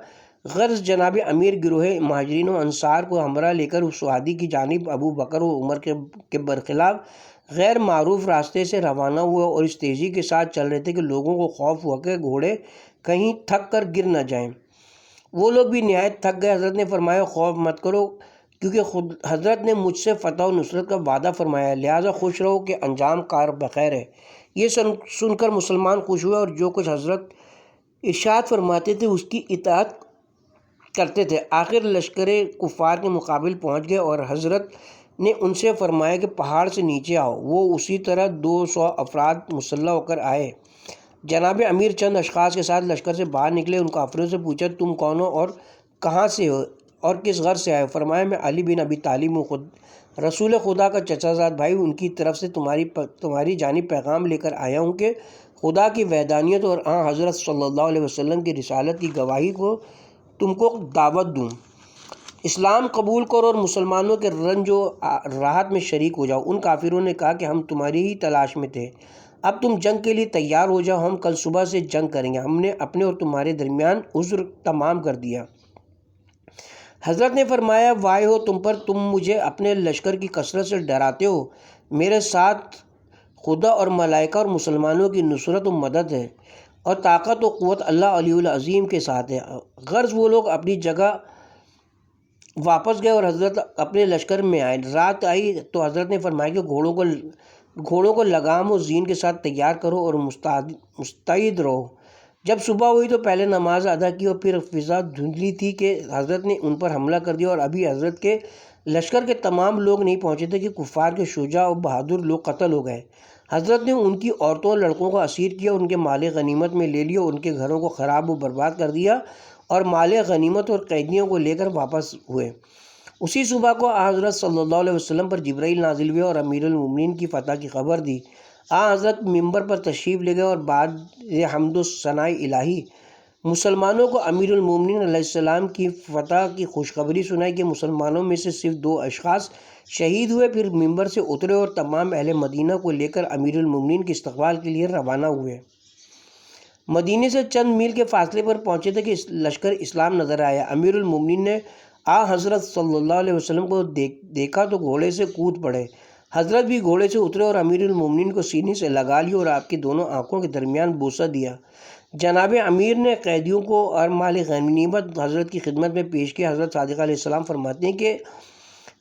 غرض جناب امیر گروہ مہاجرین و انصار کو ہمراہ لے کر اس وادی کی جانب ابو بکر و عمر کے برخلاف غیر معروف راستے سے روانہ ہوئے اور اس تیزی کے ساتھ چل رہے تھے کہ لوگوں کو خوف ہوا کہ گھوڑے کہیں تھک کر گر نہ جائیں۔ وہ لوگ بھی نہایت تھک گئے۔ حضرت نے فرمایا خوف مت کرو، کیونکہ حضرت نے مجھ سے فتح و نصرت کا وعدہ فرمایا ہے، لہٰذا خوش رہو کہ انجام کار بخیر ہے۔ یہ سن کر مسلمان خوش ہوئے اور جو کچھ حضرت ارشاد فرماتے تھے اس کی اطاعت کرتے تھے۔ آخر لشکر کفار کے مقابل پہنچ گئے اور حضرت نے ان سے فرمایا کہ پہاڑ سے نیچے آؤ۔ وہ اسی طرح 200 افراد مسلح ہو کر آئے۔ جناب امیر چند اشخاص کے ساتھ لشکر سے باہر نکلے۔ ان کافروں سے پوچھا تم کون ہو اور کہاں سے ہو اور کس غرض سے آئے؟ فرمایا میں علی بن ابی طالب ہوں، رسول خدا کا چچا زاد بھائی، ان کی طرف سے تمہاری جانب پیغام لے کر آیا ہوں کہ خدا کی وحدانیت اور حضرت صلی اللہ علیہ وسلم کی رسالت کی گواہی کو تم کو دعوت دوں۔ اسلام قبول کرو اور مسلمانوں کے رنج و راحت میں شریک ہو جاؤ۔ ان کافروں نے کہا کہ ہم تمہاری ہی تلاش میں تھے، اب تم جنگ کے لیے تیار ہو جاؤ، ہم کل صبح سے جنگ کریں گے۔ ہم نے اپنے اور تمہارے درمیان عذر تمام کر دیا۔ حضرت نے فرمایا وائے ہو تم پر، تم مجھے اپنے لشکر کی کثرت سے ڈراتے ہو، میرے ساتھ خدا اور ملائکہ اور مسلمانوں کی نصرت و مدد ہے اور طاقت و قوت اللہ علی العظیم کے ساتھ ہے۔ غرض وہ لوگ اپنی جگہ واپس گئے اور حضرت اپنے لشکر میں آئے۔ رات آئی تو حضرت نے فرمایا کہ گھوڑوں کو لگام و زین کے ساتھ تیار کرو اور مستعد رہو۔ جب صبح ہوئی تو پہلے نماز ادا کی اور پھر فضا دھندلی تھی کہ حضرت نے ان پر حملہ کر دیا اور ابھی حضرت کے لشکر کے تمام لوگ نہیں پہنچے تھے کہ کفار کے شجاع اور بہادر لوگ قتل ہو گئے۔ حضرت نے ان کی عورتوں اور لڑکوں کو اسیر کیا، ان کے مال غنیمت میں لے لیا، ان کے گھروں کو خراب و برباد کر دیا اور مال غنیمت اور قیدیوں کو لے کر واپس ہوئے۔ اسی صبح کو حضرت صلی اللہ علیہ وسلم پر جبرائیل نازل ہوئے اور امیر المومنین کی فتح کی خبر دی۔ حضرت ممبر پر تشریف لے گئے اور بعد حمد و ثناء الہی مسلمانوں کو امیر المومنین علیہ السلام کی فتح کی خوشخبری سنائی کہ مسلمانوں میں سے صرف 2 اشخاص شہید ہوئے۔ پھر ممبر سے اترے اور تمام اہل مدینہ کو لے کر امیر المومنین کے استقبال کے لیے روانہ ہوئے۔ مدینے سے چند میل کے فاصلے پر پہنچے تھے کہ لشکر اسلام نظر آیا۔ امیر المومنین نے حضرت صلی اللہ علیہ وسلم کو دیکھا تو گھوڑے سے کود پڑے۔ حضرت بھی گھوڑے سے اترے اور امیر المومنین کو سینے سے لگا لیا اور آپ کی دونوں آنکھوں کے درمیان بوسہ دیا۔ جناب امیر نے قیدیوں کو اور مال غنیمت حضرت کی خدمت میں پیش کیا۔ حضرت صادق علیہ السلام فرماتے ہیں کہ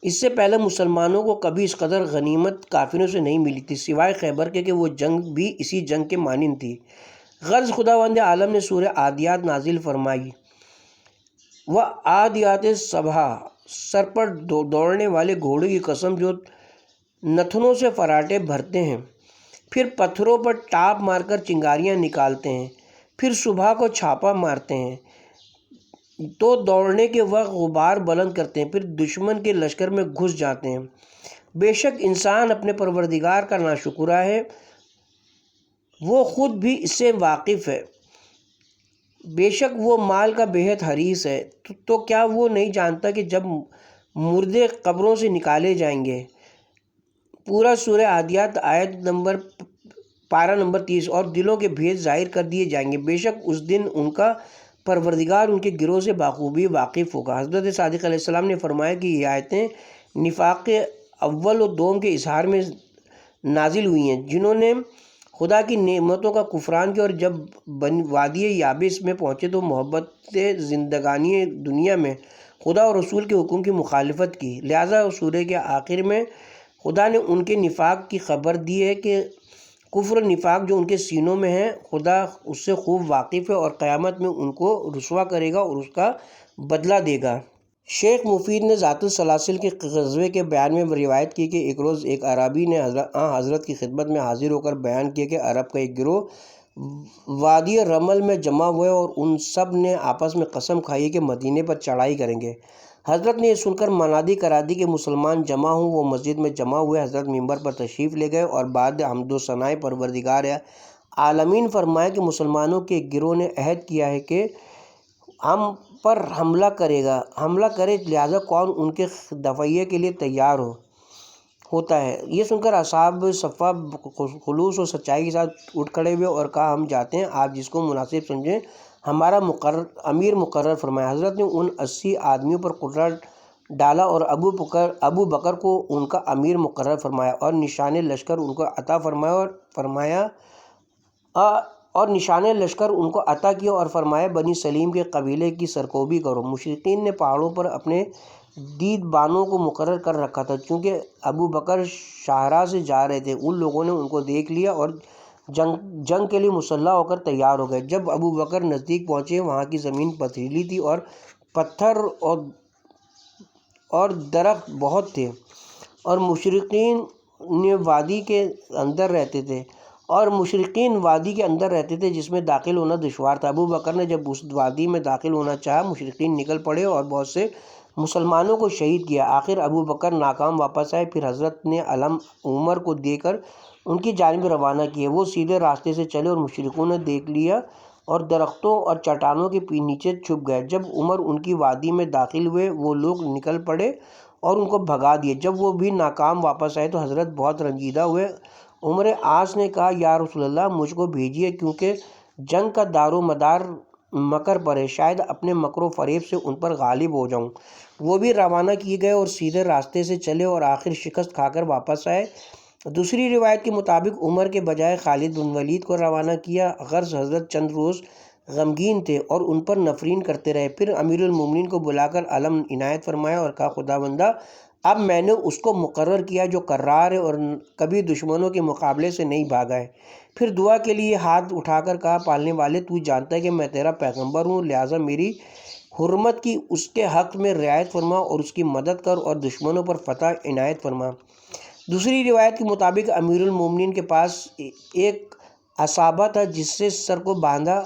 اس سے پہلے مسلمانوں کو کبھی اس قدر غنیمت کافروں سے نہیں ملی تھی سوائے خیبر کے کہ وہ جنگ بھی اسی جنگ کے مانند تھی۔ غرض خداوند عالم نے سورہ عادیات نازل فرمائی، وَعَادِيَاتِ صَبْحًا، سر پر دوڑنے والے گھوڑے کی قسم جو نتھنوں سے فراٹے بھرتے ہیں، پھر پتھروں پر ٹاپ مار کر چنگاریاں نکالتے ہیں، پھر صبح کو چھاپا مارتے ہیں تو دوڑنے کے وقت غبار بلند کرتے ہیں، پھر دشمن کے لشکر میں گھس جاتے ہیں۔ بے شک انسان اپنے پروردگار کا ناشکرا ہے، وہ خود بھی اس سے واقف ہے۔ بے شک وہ مال کا بےحد حریص ہے۔ تو کیا وہ نہیں جانتا کہ جب مردے قبروں سے نکالے جائیں گے؟ پورا سورہ عادیات پارہ نمبر 30، اور دلوں کے بھید ظاہر کر دیے جائیں گے۔ بے شک اس دن ان کا پروردگار ان کے گروہ سے بخوبی واقف ہوگا۔ حضرت صادق علیہ السلام نے فرمایا کہ یہ آیتیں نفاق اول و دوم کے اظہار میں نازل ہوئی ہیں، جنہوں نے خدا کی نعمتوں کا کفران کیا اور جب وادی یابس میں پہنچے تو محبت زندگانی دنیا میں خدا اور رسول کے حکم کی مخالفت کی۔ لہٰذا سورہ کے آخر میں خدا نے ان کے نفاق کی خبر دی ہے کہ کفر و نفاق جو ان کے سینوں میں ہیں خدا اس سے خوب واقف ہے اور قیامت میں ان کو رسوا کرے گا اور اس کا بدلہ دے گا۔ شیخ مفید نے ذات السلاسل کے غزوے کے بیان میں روایت کی کہ ایک روز ایک عربی نے حضرت کی خدمت میں حاضر ہو کر بیان کیا کہ عرب کا ایک گروہ وادی رمل میں جمع ہوئے اور ان سب نے آپس میں قسم کھائی کہ مدینے پر چڑھائی کریں گے۔ حضرت نے یہ سن کر منادی کرا دی کہ مسلمان جمع ہوں۔ وہ مسجد میں جمع ہوئے، حضرت ممبر پر تشریف لے گئے اور بعد حمد و ثناء پروردگار عالمین فرمایا کہ مسلمانوں کے گروہ نے عہد کیا ہے کہ ہم پر حملہ کرے، لہذا کون ان کے دفعیہ کے لیے تیار ہوتا ہے؟ یہ سن کر اصحاب صفہ خلوص اور سچائی کے ساتھ اٹھ کھڑے ہوئے اور کہا ہم جاتے ہیں، آپ جس کو مناسب سمجھیں ہمارا امیر مقرر فرمائے۔ حضرت نے ان 80 آدمیوں پر قرہ ڈالا اور ابو بکر کو ان کا امیر مقرر فرمایا اور نشان لشکر ان کو عطا کیا اور فرمایا بنی سلیم کے قبیلے کی سرکوبی کرو۔ مشرکین نے پہاڑوں پر اپنے دید بانوں کو مقرر کر رکھا تھا، چونکہ ابو بکر شاہراہ سے جا رہے تھے۔ ان لوگوں نے ان کو دیکھ لیا اور جنگ کے لیے مسلح ہو کر تیار ہو گئے۔ جب ابو بکر نزدیک پہنچے، وہاں کی زمین پتھریلی تھی اور پتھر اور درخت بہت تھے، اور مشرقین وادی کے اندر رہتے تھے جس میں داخل ہونا دشوار تھا۔ ابو بکر نے جب اس وادی میں داخل ہونا چاہا، مشرقین نکل پڑے اور بہت سے مسلمانوں کو شہید کیا۔ آخر ابو بکر ناکام واپس آئے۔ پھر حضرت نے علم عمر کو دے کر ان کی جانب روانہ کیے۔ وہ سیدھے راستے سے چلے اور مشرقوں نے دیکھ لیا اور درختوں اور چٹانوں کے نیچے چھپ گئے۔ جب عمر ان کی وادی میں داخل ہوئے، وہ لوگ نکل پڑے اور ان کو بھگا دیے۔ جب وہ بھی ناکام واپس آئے تو حضرت بہت رنجیدہ ہوئے۔ عمر عاص نے کہا، یا رسول اللہ، مجھ کو بھیجیے، کیونکہ جنگ کا دار و مدار مکر پر ہے، شاید اپنے مکر و فریب سے ان پر غالب ہو جاؤں۔ وہ بھی روانہ کیے گئے اور سیدھے راستے سے چلے اور آخر شکست کھا کر واپس آئے۔ دوسری روایت کے مطابق عمر کے بجائے خالد بن ولید کو روانہ کیا۔ غرض حضرت چند روز غمگین تھے اور ان پر نفرین کرتے رہے۔ پھر امیر المومنین کو بلا کر علم عنایت فرمایا اور کہا، خداوندہ، اب میں نے اس کو مقرر کیا جو کرار ہے اور کبھی دشمنوں کے مقابلے سے نہیں بھاگا ہے۔ پھر دعا کے لیے ہاتھ اٹھا کر کہا، پالنے والے، تو جانتا ہے کہ میں تیرا پیغمبر ہوں، لہٰذا میری حرمت کی اس کے حق میں رعایت فرما اور اس کی مدد کر اور دشمنوں پر فتح عنایت فرما۔ دوسری روایت کے مطابق امیر المومنین کے پاس ایک عصابہ تھا جس سے سر کو باندھا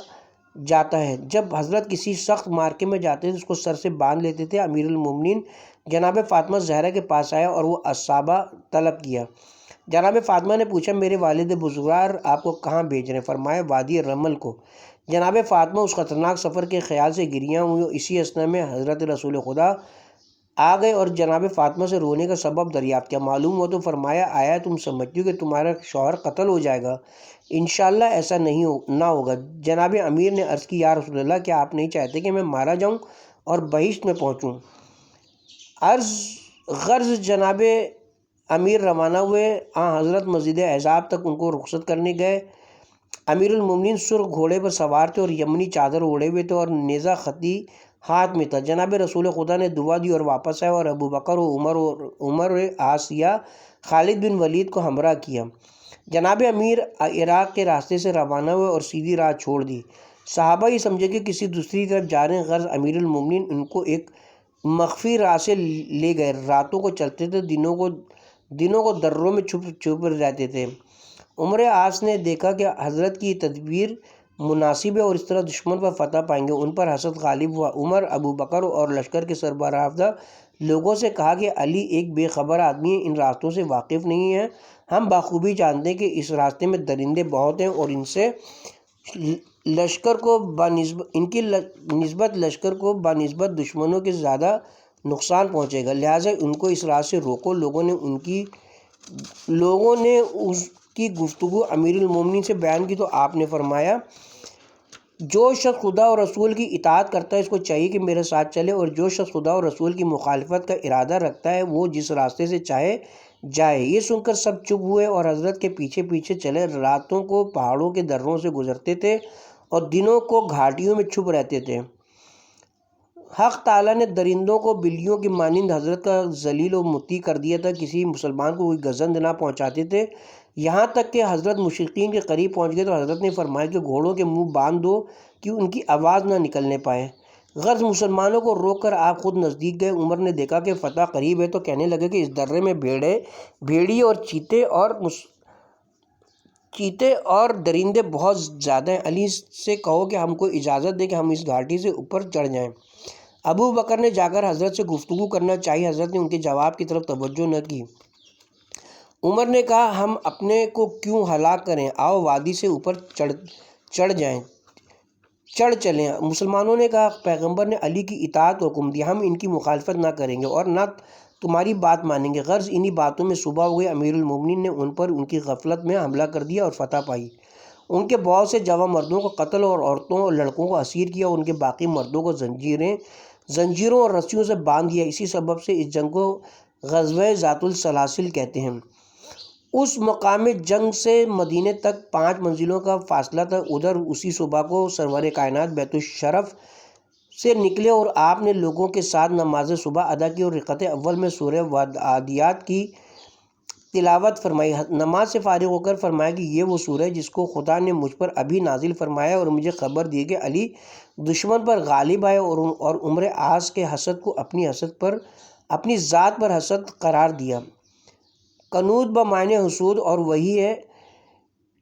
جاتا ہے۔ جب حضرت کسی سخت مارکے میں جاتے تھے اس کو سر سے باندھ لیتے تھے۔ امیر المومنین جناب فاطمہ زہرا کے پاس آیا اور وہ عصابہ طلب کیا۔ جناب فاطمہ نے پوچھا، میرے والد بزرگوار آپ کو کہاں بھیج رہے ہیں؟ فرمایا، وادی رمل کو۔ جناب فاطمہ اس خطرناک سفر کے خیال سے گریاں ہوئیں۔ اسی اثنا میں حضرت رسول خدا آ گئے اور جناب فاطمہ سے رونے کا سبب دریافت کیا۔ معلوم ہو تو فرمایا، آیا تم سمجھتی ہو کہ تمہارا شوہر قتل ہو جائے گا؟ انشاءاللہ ایسا نہ ہوگا۔ جناب امیر نے عرض کی، یا رسول اللہ، کیا آپ نہیں چاہتے کہ میں مارا جاؤں اور بہشت میں پہنچوں؟ غرض جناب امیر روانہ ہوئے۔ حضرت مسجد احزاب تک ان کو رخصت کرنے گئے۔ امیر المومنین سرخ گھوڑے پر سوار تھے اور یمنی چادر اوڑھے ہوئے تھے اور نیزہ خطی ہاتھ میں تھا۔ جناب رسول خدا نے دعا دی اور واپس آئے اور ابو بکر و عمر عاصیہ خالد بن ولید کو ہمراہ کیا۔ جناب امیر عراق کے راستے سے روانہ ہوئے اور سیدھی راہ چھوڑ دی۔ صحابہ یہ سمجھے کہ کسی دوسری طرف جا رہے ہیں۔ غرض امیر المومنین ان کو ایک مخفی راہ سے لے گئے۔ راتوں کو چلتے تھے، دنوں کو دروں میں چھپ رہتے تھے۔ عمر عاص نے دیکھا کہ حضرت کی تدبیر مناسب ہے اور اس طرح دشمن پر فتح پائیں گے۔ ان پر حسد غالب ہوا۔ عمر ابو بکر اور لشکر کے سربراہ لوگوں سے کہا کہ علی ایک بے خبر آدمی ہے، ان راستوں سے واقف نہیں ہے۔ ہم بخوبی جانتے ہیں کہ اس راستے میں درندے بہت ہیں اور ان کی نسبت لشکر کو بنسبت دشمنوں کے زیادہ نقصان پہنچے گا، لہٰذا ان کو اس راہ سے روکو۔ لوگوں نے اس کی گفتگو امیر المومنین سے بیان کی تو آپ نے فرمایا، جو شخص خدا اور رسول کی اطاعت کرتا ہے اس کو چاہیے کہ میرے ساتھ چلے، اور جو شخص خدا اور رسول کی مخالفت کا ارادہ رکھتا ہے وہ جس راستے سے چاہے جائے۔ یہ سن کر سب چپ ہوئے اور حضرت کے پیچھے پیچھے چلے۔ راتوں کو پہاڑوں کے دروں سے گزرتے تھے اور دنوں کو گھاٹیوں میں چھپ رہتے تھے۔ حق تعالیٰ نے درندوں کو بلیوں کی مانند حضرت کا ذلیل و مطیع کر دیا تھا، کسی مسلمان کو کوئی گزند نہ پہنچاتے تھے۔ یہاں تک کہ حضرت مشرقین کے قریب پہنچ گئے تو حضرت نے فرمایا کہ گھوڑوں کے منہ باندھ دو کہ ان کی آواز نہ نکلنے پائے۔ غرض مسلمانوں کو روک کر آپ خود نزدیک گئے۔ عمر نے دیکھا کہ فتح قریب ہے تو کہنے لگے کہ اس درے میں بھیڑیے اور چیتے اور درندے بہت زیادہ ہیں۔ علی سے کہو کہ ہم کو اجازت دے کہ ہم اس گھاٹی سے اوپر چڑھ جائیں۔ ابو بکر نے جا کر حضرت سے گفتگو کرنا چاہی، حضرت نے ان کے جواب کی طرف توجہ نہ کی۔ عمر نے کہا، ہم اپنے کو کیوں ہلاک کریں، آؤ وادی سے اوپر چڑھ چلیں۔ مسلمانوں نے کہا، پیغمبر نے علی کی اطاعت حکم دی، ہم ان کی مخالفت نہ کریں گے اور نہ تمہاری بات مانیں گے۔ غرض انہی باتوں میں صبح ہو گئی۔ امیر المومنین نے ان پر ان کی غفلت میں حملہ کر دیا اور فتح پائی۔ ان کے بہت سے جوان مردوں کو قتل اور عورتوں اور لڑکوں کو اسیر کیا اور ان کے باقی مردوں کو زنجیروں اور رسیوں سے باندھ دیا۔ اسی سبب سے اس جنگ کو غزوہ ذات السلاسل کہتے ہیں۔ اس مقام جنگ سے مدینے تک 5 منزلوں کا فاصلہ تھا۔ ادھر اسی صبح کو سرور کائنات بیت الشرف سے نکلے اور آپ نے لوگوں کے ساتھ نماز صبح ادا کی اور رکعت اول میں سورہ عادیات کی تلاوت فرمائی۔ نماز سے فارغ ہو کر فرمایا کہ یہ وہ سورہ ہے جس کو خدا نے مجھ پر ابھی نازل فرمایا اور مجھے خبر دی کہ علی دشمن پر غالب آئے اور عمر عاص کے حسد کو اپنی ذات پر حسد قرار دیا۔ قنوط بمعنی حسود، اور وہی ہے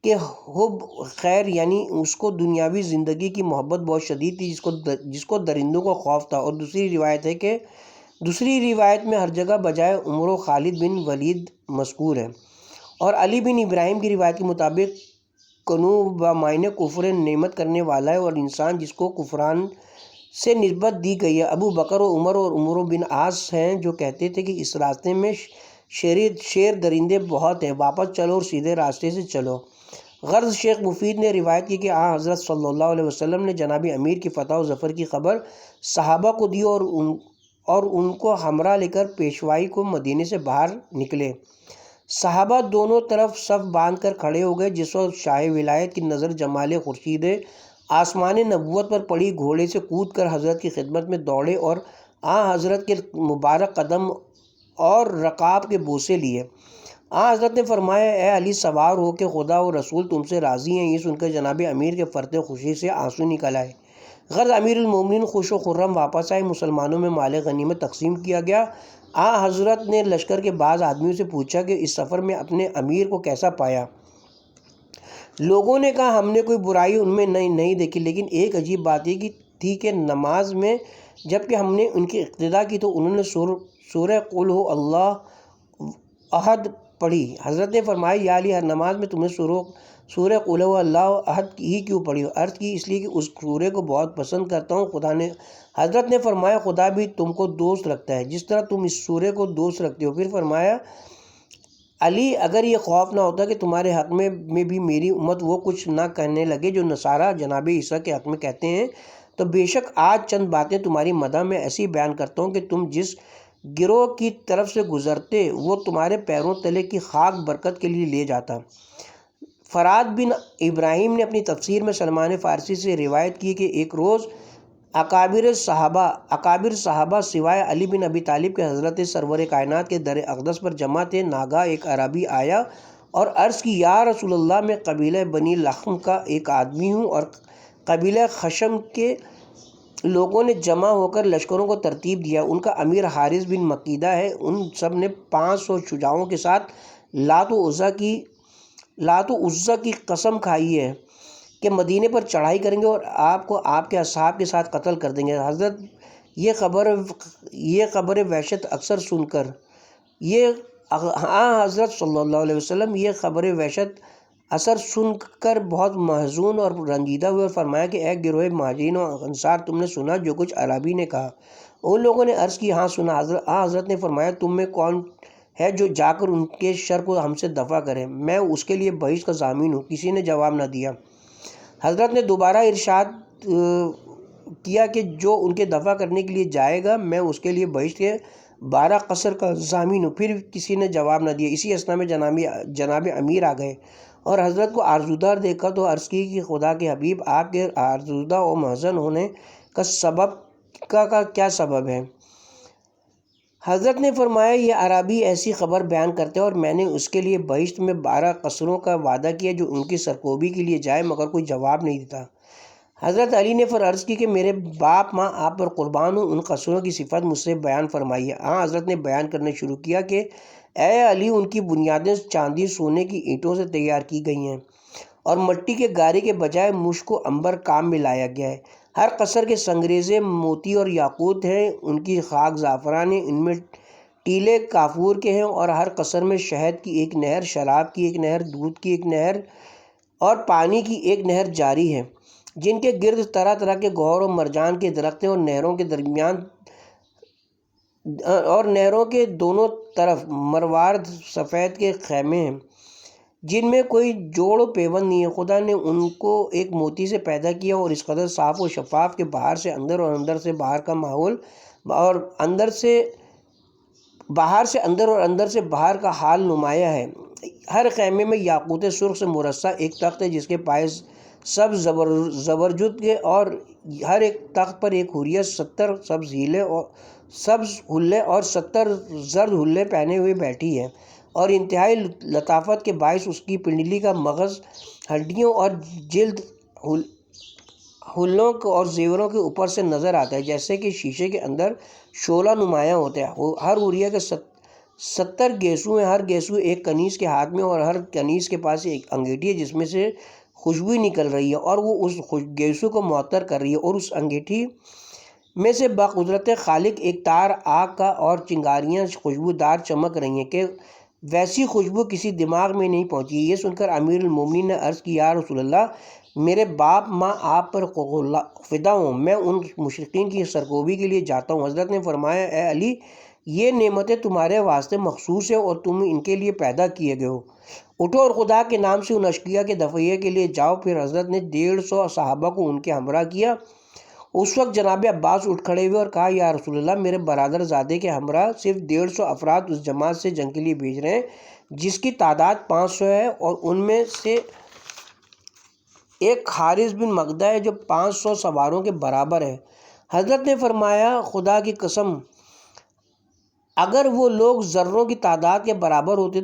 کہ حب خیر، یعنی اس کو دنیاوی زندگی کی محبت بہت شدید تھی جس کو درندوں کا خوف تھا۔ اور دوسری روایت میں ہر جگہ بجائے عمر و خالد بن ولید مذکور ہے۔ اور علی بن ابراہیم کی روایت کے مطابق قنوع بمعنی کفر نعمت کرنے والا ہے اور انسان جس کو کفران سے نسبت دی گئی ہے۔ ابو بکر و عمر اور عمرو بن عاص ہیں جو کہتے تھے کہ اس راستے میں شیر درندے بہت ہیں، واپس چلو اور سیدھے راستے سے چلو۔ غرض شیخ مفید نے روایت کی کہ حضرت صلی اللہ علیہ وسلم نے جناب امیر کی فتح و ظفر کی خبر صحابہ کو دی اور ان کو ہمراہ لے کر پیشوائی کو مدینے سے باہر نکلے۔ صحابہ دونوں طرف صف باندھ کر کھڑے ہو گئے۔ جس وقت شاہ ولایت کی نظر جمال خورشید آسمان نبوت پر پڑی، گھوڑے سے کود کر حضرت کی خدمت میں دوڑے اور حضرت کے مبارک قدم اور رکاب کے بوسے لیے۔ حضرت نے فرمایا، اے علی سوار ہو کہ خدا و رسول تم سے راضی ہیں۔ یہ سن کر جناب امیر کے فرط خوشی سے آنسو نکل آئے۔ غرض امیر المومنین خوش و خرم واپس آئے۔ مسلمانوں میں مال غنیمت تقسیم کیا گیا۔ حضرت نے لشکر کے بعض آدمیوں سے پوچھا کہ اس سفر میں اپنے امیر کو کیسا پایا؟ لوگوں نے کہا ہم نے کوئی برائی ان میں نہیں دیکھی، لیکن ایک عجیب بات یہ تھی کہ نماز میں جب کہ ہم نے ان کی اقتدا کی تو انہوں نے سورہ قل ہو اللہ احد پڑھی۔ حضرت نے فرمایا، یا علی، ہر نماز میں تم نے سورہ قل ہو اللہ احد ہی کیوں پڑھی؟ عرض کی، اس لیے کہ اس سورہ کو بہت پسند کرتا ہوں۔ حضرت نے فرمایا، خدا بھی تم کو دوست رکھتا ہے جس طرح تم اس سورہ کو دوست رکھتے ہو۔ پھر فرمایا، علی، اگر یہ خوف نہ ہوتا کہ تمہارے حق میں بھی میری امت وہ کچھ نہ کہنے لگے جو نصارہ جناب عیسیٰ کے حق میں کہتے ہیں، تو بے شک آج چند باتیں تمہاری مدح میں ایسی بیان کرتا ہوں کہ تم جس گروہ کی طرف سے گزرتے وہ تمہارے پیروں تلے کی خاک برکت کے لیے لے جاتا۔ فراد بن ابراہیم نے اپنی تفسیر میں سلمان فارسی سے روایت کی کہ ایک روز اکابر صحابہ سوائے علی بن ابی طالب کے حضرت سرور کائنات کے در اقدس پر جمع تھے۔ ناگہاں ایک عربی آیا اور عرض کی، یا رسول اللہ، میں قبیلہ بنی لخم کا ایک آدمی ہوں اور قبیلہ خشم کے لوگوں نے جمع ہو کر لشکروں کو ترتیب دیا۔ ان کا امیر حارث بن مقیدہ ہے۔ ان سب نے 500 شجاعوں کے ساتھ لات و عزا کی قسم کھائی ہے کہ مدینے پر چڑھائی کریں گے اور آپ کو آپ کے اصحاب کے ساتھ قتل کر دیں گے۔ حضرت یہ خبر وحشت اکثر سن کر حضرت صلی اللہ علیہ وسلم یہ خبر وحشت اثر سن کر بہت محزون اور رنجیدہ ہوئے اور فرمایا کہ اے گروہ مہاجرین و انصار، تم نے سنا جو کچھ عربی نے کہا؟ ان لوگوں نے عرض کی، ہاں سنا۔ حضرت نے فرمایا، تم میں کون ہے جو جا کر ان کے شر کو ہم سے دفع کرے؟ میں اس کے لیے بہشت کا ضامن ہوں۔ کسی نے جواب نہ دیا۔ حضرت نے دوبارہ ارشاد کیا کہ جو ان کے دفع کرنے کے لیے جائے گا میں اس کے لیے بہشت کے 12 قصر کا ضامن ہوں۔ پھر کسی نے جواب نہ دیا۔ اسی اثنا میں جناب امیر آ گئے اور حضرت کو آرزودار دیکھا تو عرض کی کہ خدا کے حبیب، آپ کے آرزودہ و محزن ہونے کا کیا سبب ہے؟ حضرت نے فرمایا، یہ عربی ایسی خبر بیان کرتے ہیں اور میں نے اس کے لیے بہشت میں 12 قصروں کا وعدہ کیا جو ان کی سرکوبی کے لیے جائے، مگر کوئی جواب نہیں دیتا۔ حضرت علی نے پھر عرض کی کہ میرے باپ ماں آپ پر قربان ہوں، ان قصروں کی صفت مجھ سے بیان فرمائیے۔ حضرت نے بیان کرنا شروع کیا کہ اے علی، ان کی بنیادیں چاندی سونے کی اینٹوں سے تیار کی گئی ہیں اور مٹی کے گارے کے بجائے مشک و عنبر کام میں لایا گیا ہے۔ ہر قصر کے سنگریزے موتی اور یاقوت ہیں، ان کی خاک زعفران ہے، ان میں ٹیلے کافور کے ہیں اور ہر قصر میں شہد کی ایک نہر، شراب کی ایک نہر، دودھ کی ایک نہر اور پانی کی ایک نہر جاری ہے، جن کے گرد طرح طرح کے گوہر و مرجان کے درخت ہیں اور نہروں کے دونوں طرف مروارد سفید کے خیمے ہیں جن میں کوئی جوڑ و پیوند نہیں ہے۔ خدا نے ان کو ایک موتی سے پیدا کیا اور اس قدر صاف و شفاف کہ باہر سے اندر اور اندر سے باہر کا ماحول اور باہر سے اندر اور اندر سے باہر کا حال نمایاں ہے۔ ہر خیمے میں یاقوت سرخ سے مرصع ایک تخت ہے جس کے پائے سبز زبرجد کے اور ہر ایک تخت پر ایک حوریت 70 سبز حلے اور 70 زرد حلے پہنے ہوئے بیٹھی ہے، اور انتہائی لطافت کے باعث اس کی پنڈلی کا مغز ہڈیوں اور جلد حلوں اور زیوروں کے اوپر سے نظر آتا ہے، جیسے کہ شیشے کے اندر شعلہ نمایاں ہوتا ہے۔ ہر حوریہ کے 70 گیسو ہیں، ہر گیسو ایک کنیز کے ہاتھ میں، اور ہر کنیز کے پاس ایک انگیٹھی ہے جس میں سے خوشبو نکل رہی ہے، اور وہ اس گیسو کو معطر کر رہی ہے، اور اس انگیٹھی میں سے بقدرت خالق ایک تار آگ کا اور چنگاریاں خوشبودار چمک رہی ہیں کہ ویسی خوشبو کسی دماغ میں نہیں پہنچی۔ یہ سن کر امیر المومنین نے عرض کی، یا رسول اللہ، میرے باپ ماں آپ پر فدا ہوں، میں ان مشرکین کی سرکوبی کے لیے جاتا ہوں۔ حضرت نے فرمایا، اے علی، یہ نعمتیں تمہارے واسطے مخصوص ہیں اور تم ان کے لیے پیدا کیے گئے ہو، اٹھو اور خدا کے نام سے ان اشقیاء کے دفعیے کے لیے جاؤ۔ پھر حضرت نے 150 صحابہ کو ان کے ہمراہ کیا۔ اس وقت جناب عباس اٹھ کھڑے ہوئے اور کہا، یا رسول اللہ، میرے برادر زادے کے ہمراہ صرف 150 افراد اس جماعت سے جنگ کے لیے بھیج رہے ہیں جس کی تعداد 500 ہے، اور ان میں سے ایک حارث بن مغدہ ہے جو 500 سواروں کے برابر ہے۔ حضرت نے فرمایا، خدا کی قسم، اگر وہ لوگ ذروں کی تعداد کے برابر ہوتے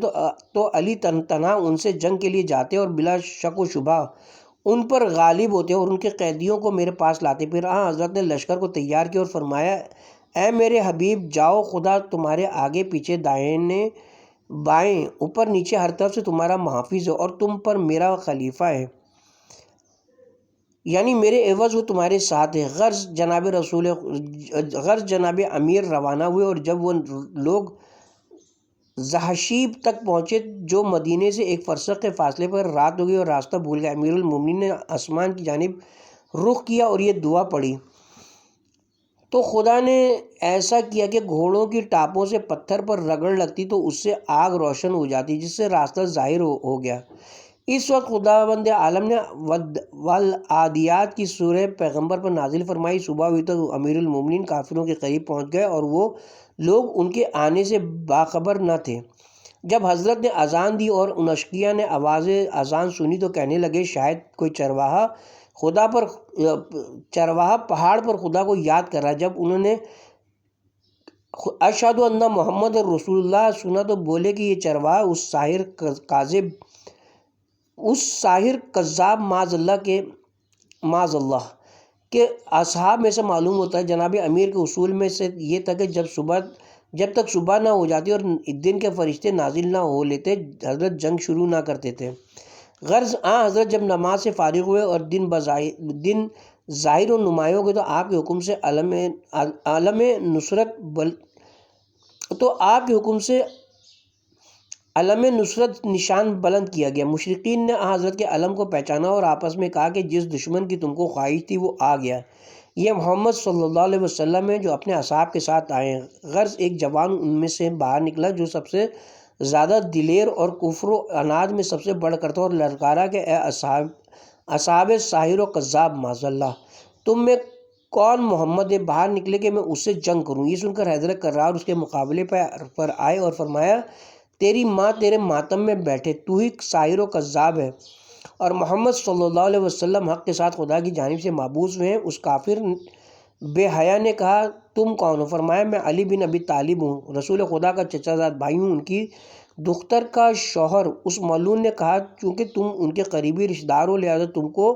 تو علی تنہا ان سے جنگ کے لیے جاتے اور بلا شک و شبہ ان پر غالب ہوتے اور ان کے قیدیوں کو میرے پاس لاتے۔ پھر حضرت نے لشکر کو تیار کیا اور فرمایا، اے میرے حبیب، جاؤ، خدا تمہارے آگے پیچھے دائیں بائیں اوپر نیچے ہر طرف سے تمہارا محافظ ہے، اور تم پر میرا خلیفہ ہے، یعنی میرے عوض وہ تمہارے ساتھ ہے۔ غرض جناب امیر روانہ ہوئے، اور جب وہ لوگ زحشیب تک پہنچے جو مدینے سے ایک فرسخ کے فاصلے پر، رات ہو گئی اور راستہ بھول گئے۔ امیر المومنین نے آسمان کی جانب رخ کیا اور یہ دعا پڑھی، تو خدا نے ایسا کیا کہ گھوڑوں کی ٹاپوں سے پتھر پر رگڑ لگتی تو اس سے آگ روشن ہو جاتی، جس سے راستہ ظاہر ہو گیا۔ اس وقت خداوند عالم نے والعادیات کی سورہ پیغمبر پر نازل فرمائی۔ صبح ہوئی تو امیر المومنین کافروں کے قریب پہنچ گئے اور وہ لوگ ان کے آنے سے باخبر نہ تھے۔ جب حضرت نے اذان دی اور ان اشقیاء نے آواز اذان سنی تو کہنے لگے، شاید کوئی چرواہا پہاڑ پر خدا کو یاد کر رہا ہے۔ جب انہوں نے اشہد ان محمد رسول اللہ سنا تو بولے کہ یہ چرواہا اس ساحر کذاب معاذ اللہ کے اصحاب میں سے معلوم ہوتا ہے۔ جناب امیر کے اصول میں سے یہ تھا کہ جب تک صبح نہ ہو جاتی اور دن کے فرشتے نازل نہ ہو لیتے، حضرت جنگ شروع نہ کرتے تھے۔ غرض حضرت جب نماز سے فارغ ہوئے اور دن ظاہر و نمایاں ہو گئے تو آپ کے حکم سے علم نصرت نشان بلند کیا گیا۔ مشرکین نے حضرت کے علم کو پہچانا اور آپس میں کہا کہ جس دشمن کی تم کو خواہش تھی وہ آ گیا، یہ محمد صلی اللہ علیہ وسلم ہے جو اپنے اصحاب کے ساتھ آئے ہیں۔ غرض ایک جوان ان میں سے باہر نکلا جو سب سے زیادہ دلیر اور کفر و عناد میں سب سے بڑھ کر تھا، اور للکارا کہ اے اصحاب ساحر و کذاب معاذ اللہ، تم میں کون محمد ہے؟ باہر نکلے کہ میں اس سے جنگ کروں۔ یہ سن کر حضرت کرار اس کے مقابلے پر آئے اور فرمایا، تیری ماں تیرے ماتم میں بیٹھے، تو ہی ساحر و کذاب ہے، اور محمد صلی اللہ علیہ وسلم حق کے ساتھ خدا کی جانب سے مبعوث ہوئے ہیں۔ اس کافر بے حیا نے کہا، تم کون ہو؟ فرمایا، میں علی بن ابی طالب ہوں، رسول خدا کا چچا زاد بھائی ہوں، ان کی دختر کا شوہر۔ اس ملعون نے کہا، چونکہ تم ان کے قریبی رشتہ دار ہو لہذا تم کو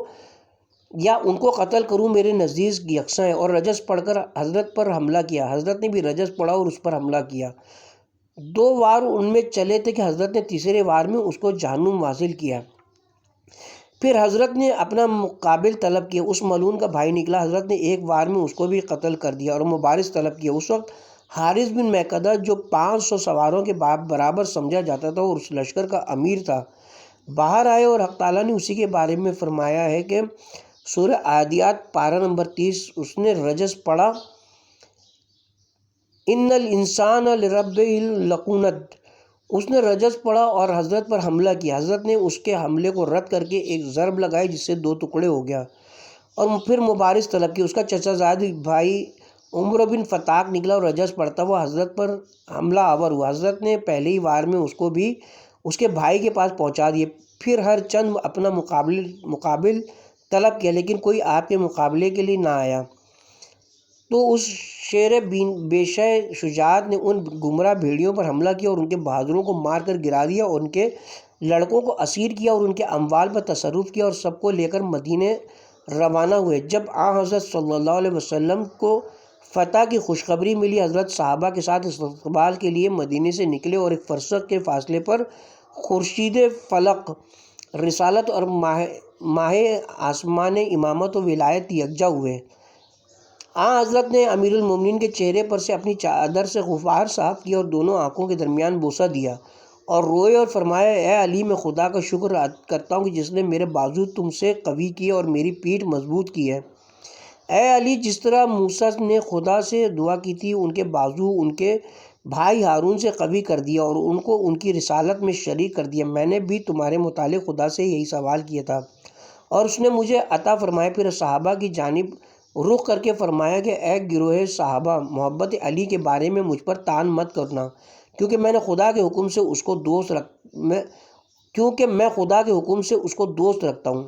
یا ان کو قتل کروں میرے نزدیک یکساں ہے، اور رجز پڑھ کر حضرت پر حملہ کیا۔ حضرت نے بھی رجز پڑھا اور اس پر حملہ کیا۔ 2 وار ان میں چلے تھے کہ حضرت نے تیسرے وار میں اس کو جہنم واصل کیا۔ پھر حضرت نے اپنا مقابل طلب کیا، اس ملعون کا بھائی نکلا، حضرت نے ایک وار میں اس کو بھی قتل کر دیا اور مبارز طلب کیا۔ اس وقت حارث بن میقدہ جو 500 سواروں کے برابر سمجھا جاتا تھا اور اس لشکر کا امیر تھا، باہر آئے، اور حق تعالیٰ نے اسی کے بارے میں فرمایا ہے کہ سورہ عادیات پارہ نمبر 30، اس نے رجز پڑھا، ان الانسان لربہ لقنود، اس نے رجز پڑھا اور حضرت پر حملہ کیا۔ حضرت نے اس کے حملے کو رد کر کے ایک ضرب لگائی جس سے 2 ٹکڑے ہو گیا، اور پھر مبارز طلب کی۔ اس کا چچا زاد بھائی عمر بن فتاق نکلا اور رجز پڑھتا ہوا حضرت پر حملہ آور ہوا۔ حضرت نے پہلی وار میں اس کو بھی اس کے بھائی کے پاس پہنچا دیے۔ پھر ہر چند اپنا مقابل طلب کیا لیکن کوئی آپ کے مقابلے کے لیے نہ آیا۔ تو اس شیر بیشہ شجاعت نے ان گمراہ بھیڑیوں پر حملہ کیا اور ان کے بہادروں کو مار کر گرا دیا اور ان کے لڑکوں کو اسیر کیا اور ان کے اموال پر تصرف کیا اور سب کو لے کر مدینے روانہ ہوئے۔ جب حضرت صلی اللہ علیہ وسلم کو فتح کی خوشخبری ملی، حضرت صحابہ کے ساتھ استقبال کے لیے مدینے سے نکلے اور ایک فرسخ کے فاصلے پر خورشید فلک، رسالت اور ماہ آسمان امامت و ولایت یکجا ہوئے۔ حضرت نے امیر المومنین کے چہرے پر سے اپنی چادر سے غبار صاف کیا اور دونوں آنکھوں کے درمیان بوسہ دیا اور روئے اور فرمایا، اے علی، میں خدا کا شکر کرتا ہوں کہ جس نے میرے بازو تم سے قوی کیے اور میری پیٹھ مضبوط کی ہے۔ اے علی، جس طرح موسیٰ نے خدا سے دعا کی تھی، ان کے بازو ان کے بھائی ہارون سے قوی کر دیا اور ان کو ان کی رسالت میں شریک کر دیا۔ میں نے بھی تمہارے متعلق خدا سے یہی سوال کیا تھا اور اس نے مجھے عطا فرمایا۔ پھر صحابہ کی جانب رخ کر کے فرمایا کہ اے گروہ صحابہ، محبت علی کے بارے میں مجھ پر طعن مت کرنا، کیونکہ میں خدا کے حکم سے اس کو دوست رکھتا ہوں۔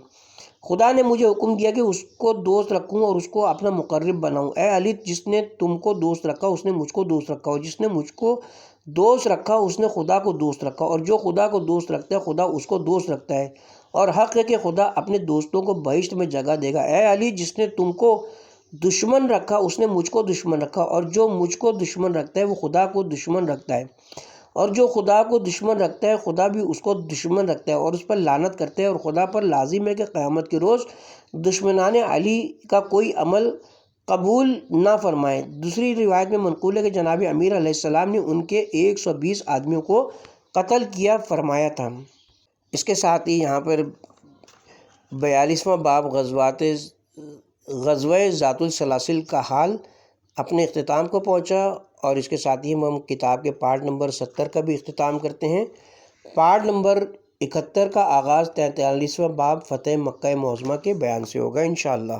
خدا نے مجھے حکم دیا کہ اس کو دوست رکھوں اور اس کو اپنا مقرب بناؤں۔ اے علی، جس نے تم کو دوست رکھا اس نے مجھ کو دوست رکھا، اور جس نے مجھ کو دوست رکھا اس نے خدا کو دوست رکھا، اور جو خدا کو دوست رکھتا ہے خدا اس کو دوست رکھتا ہے، اور حق ہے کہ خدا اپنے دوستوں کو بہشت میں جگہ دے گا۔ اے علی، جس نے تم کو دشمن رکھا اس نے مجھ کو دشمن رکھا، اور جو مجھ کو دشمن رکھتا ہے وہ خدا کو دشمن رکھتا ہے، اور جو خدا کو دشمن رکھتا ہے خدا بھی اس کو دشمن رکھتا ہے اور اس پر لعنت کرتا ہے، اور خدا پر لازم ہے کہ قیامت کے روز دشمنان علی کا کوئی عمل قبول نہ فرمائے۔ دوسری روایت میں منقول ہے کہ جناب امیر علیہ السلام نے ان کے 120 آدمیوں کو قتل کیا فرمایا تھا۔ اس کے ساتھ ہی یہاں پر 42واں باب غزوہ ذات السلاسل کا حال اپنے اختتام کو پہنچا، اور اس کے ساتھ ہی ہم کتاب کے پارٹ نمبر 70 کا بھی اختتام کرتے ہیں۔ پارٹ نمبر 71 کا آغاز 43واں باب فتح مکہ معظمہ کے بیان سے ہوگا انشاءاللہ۔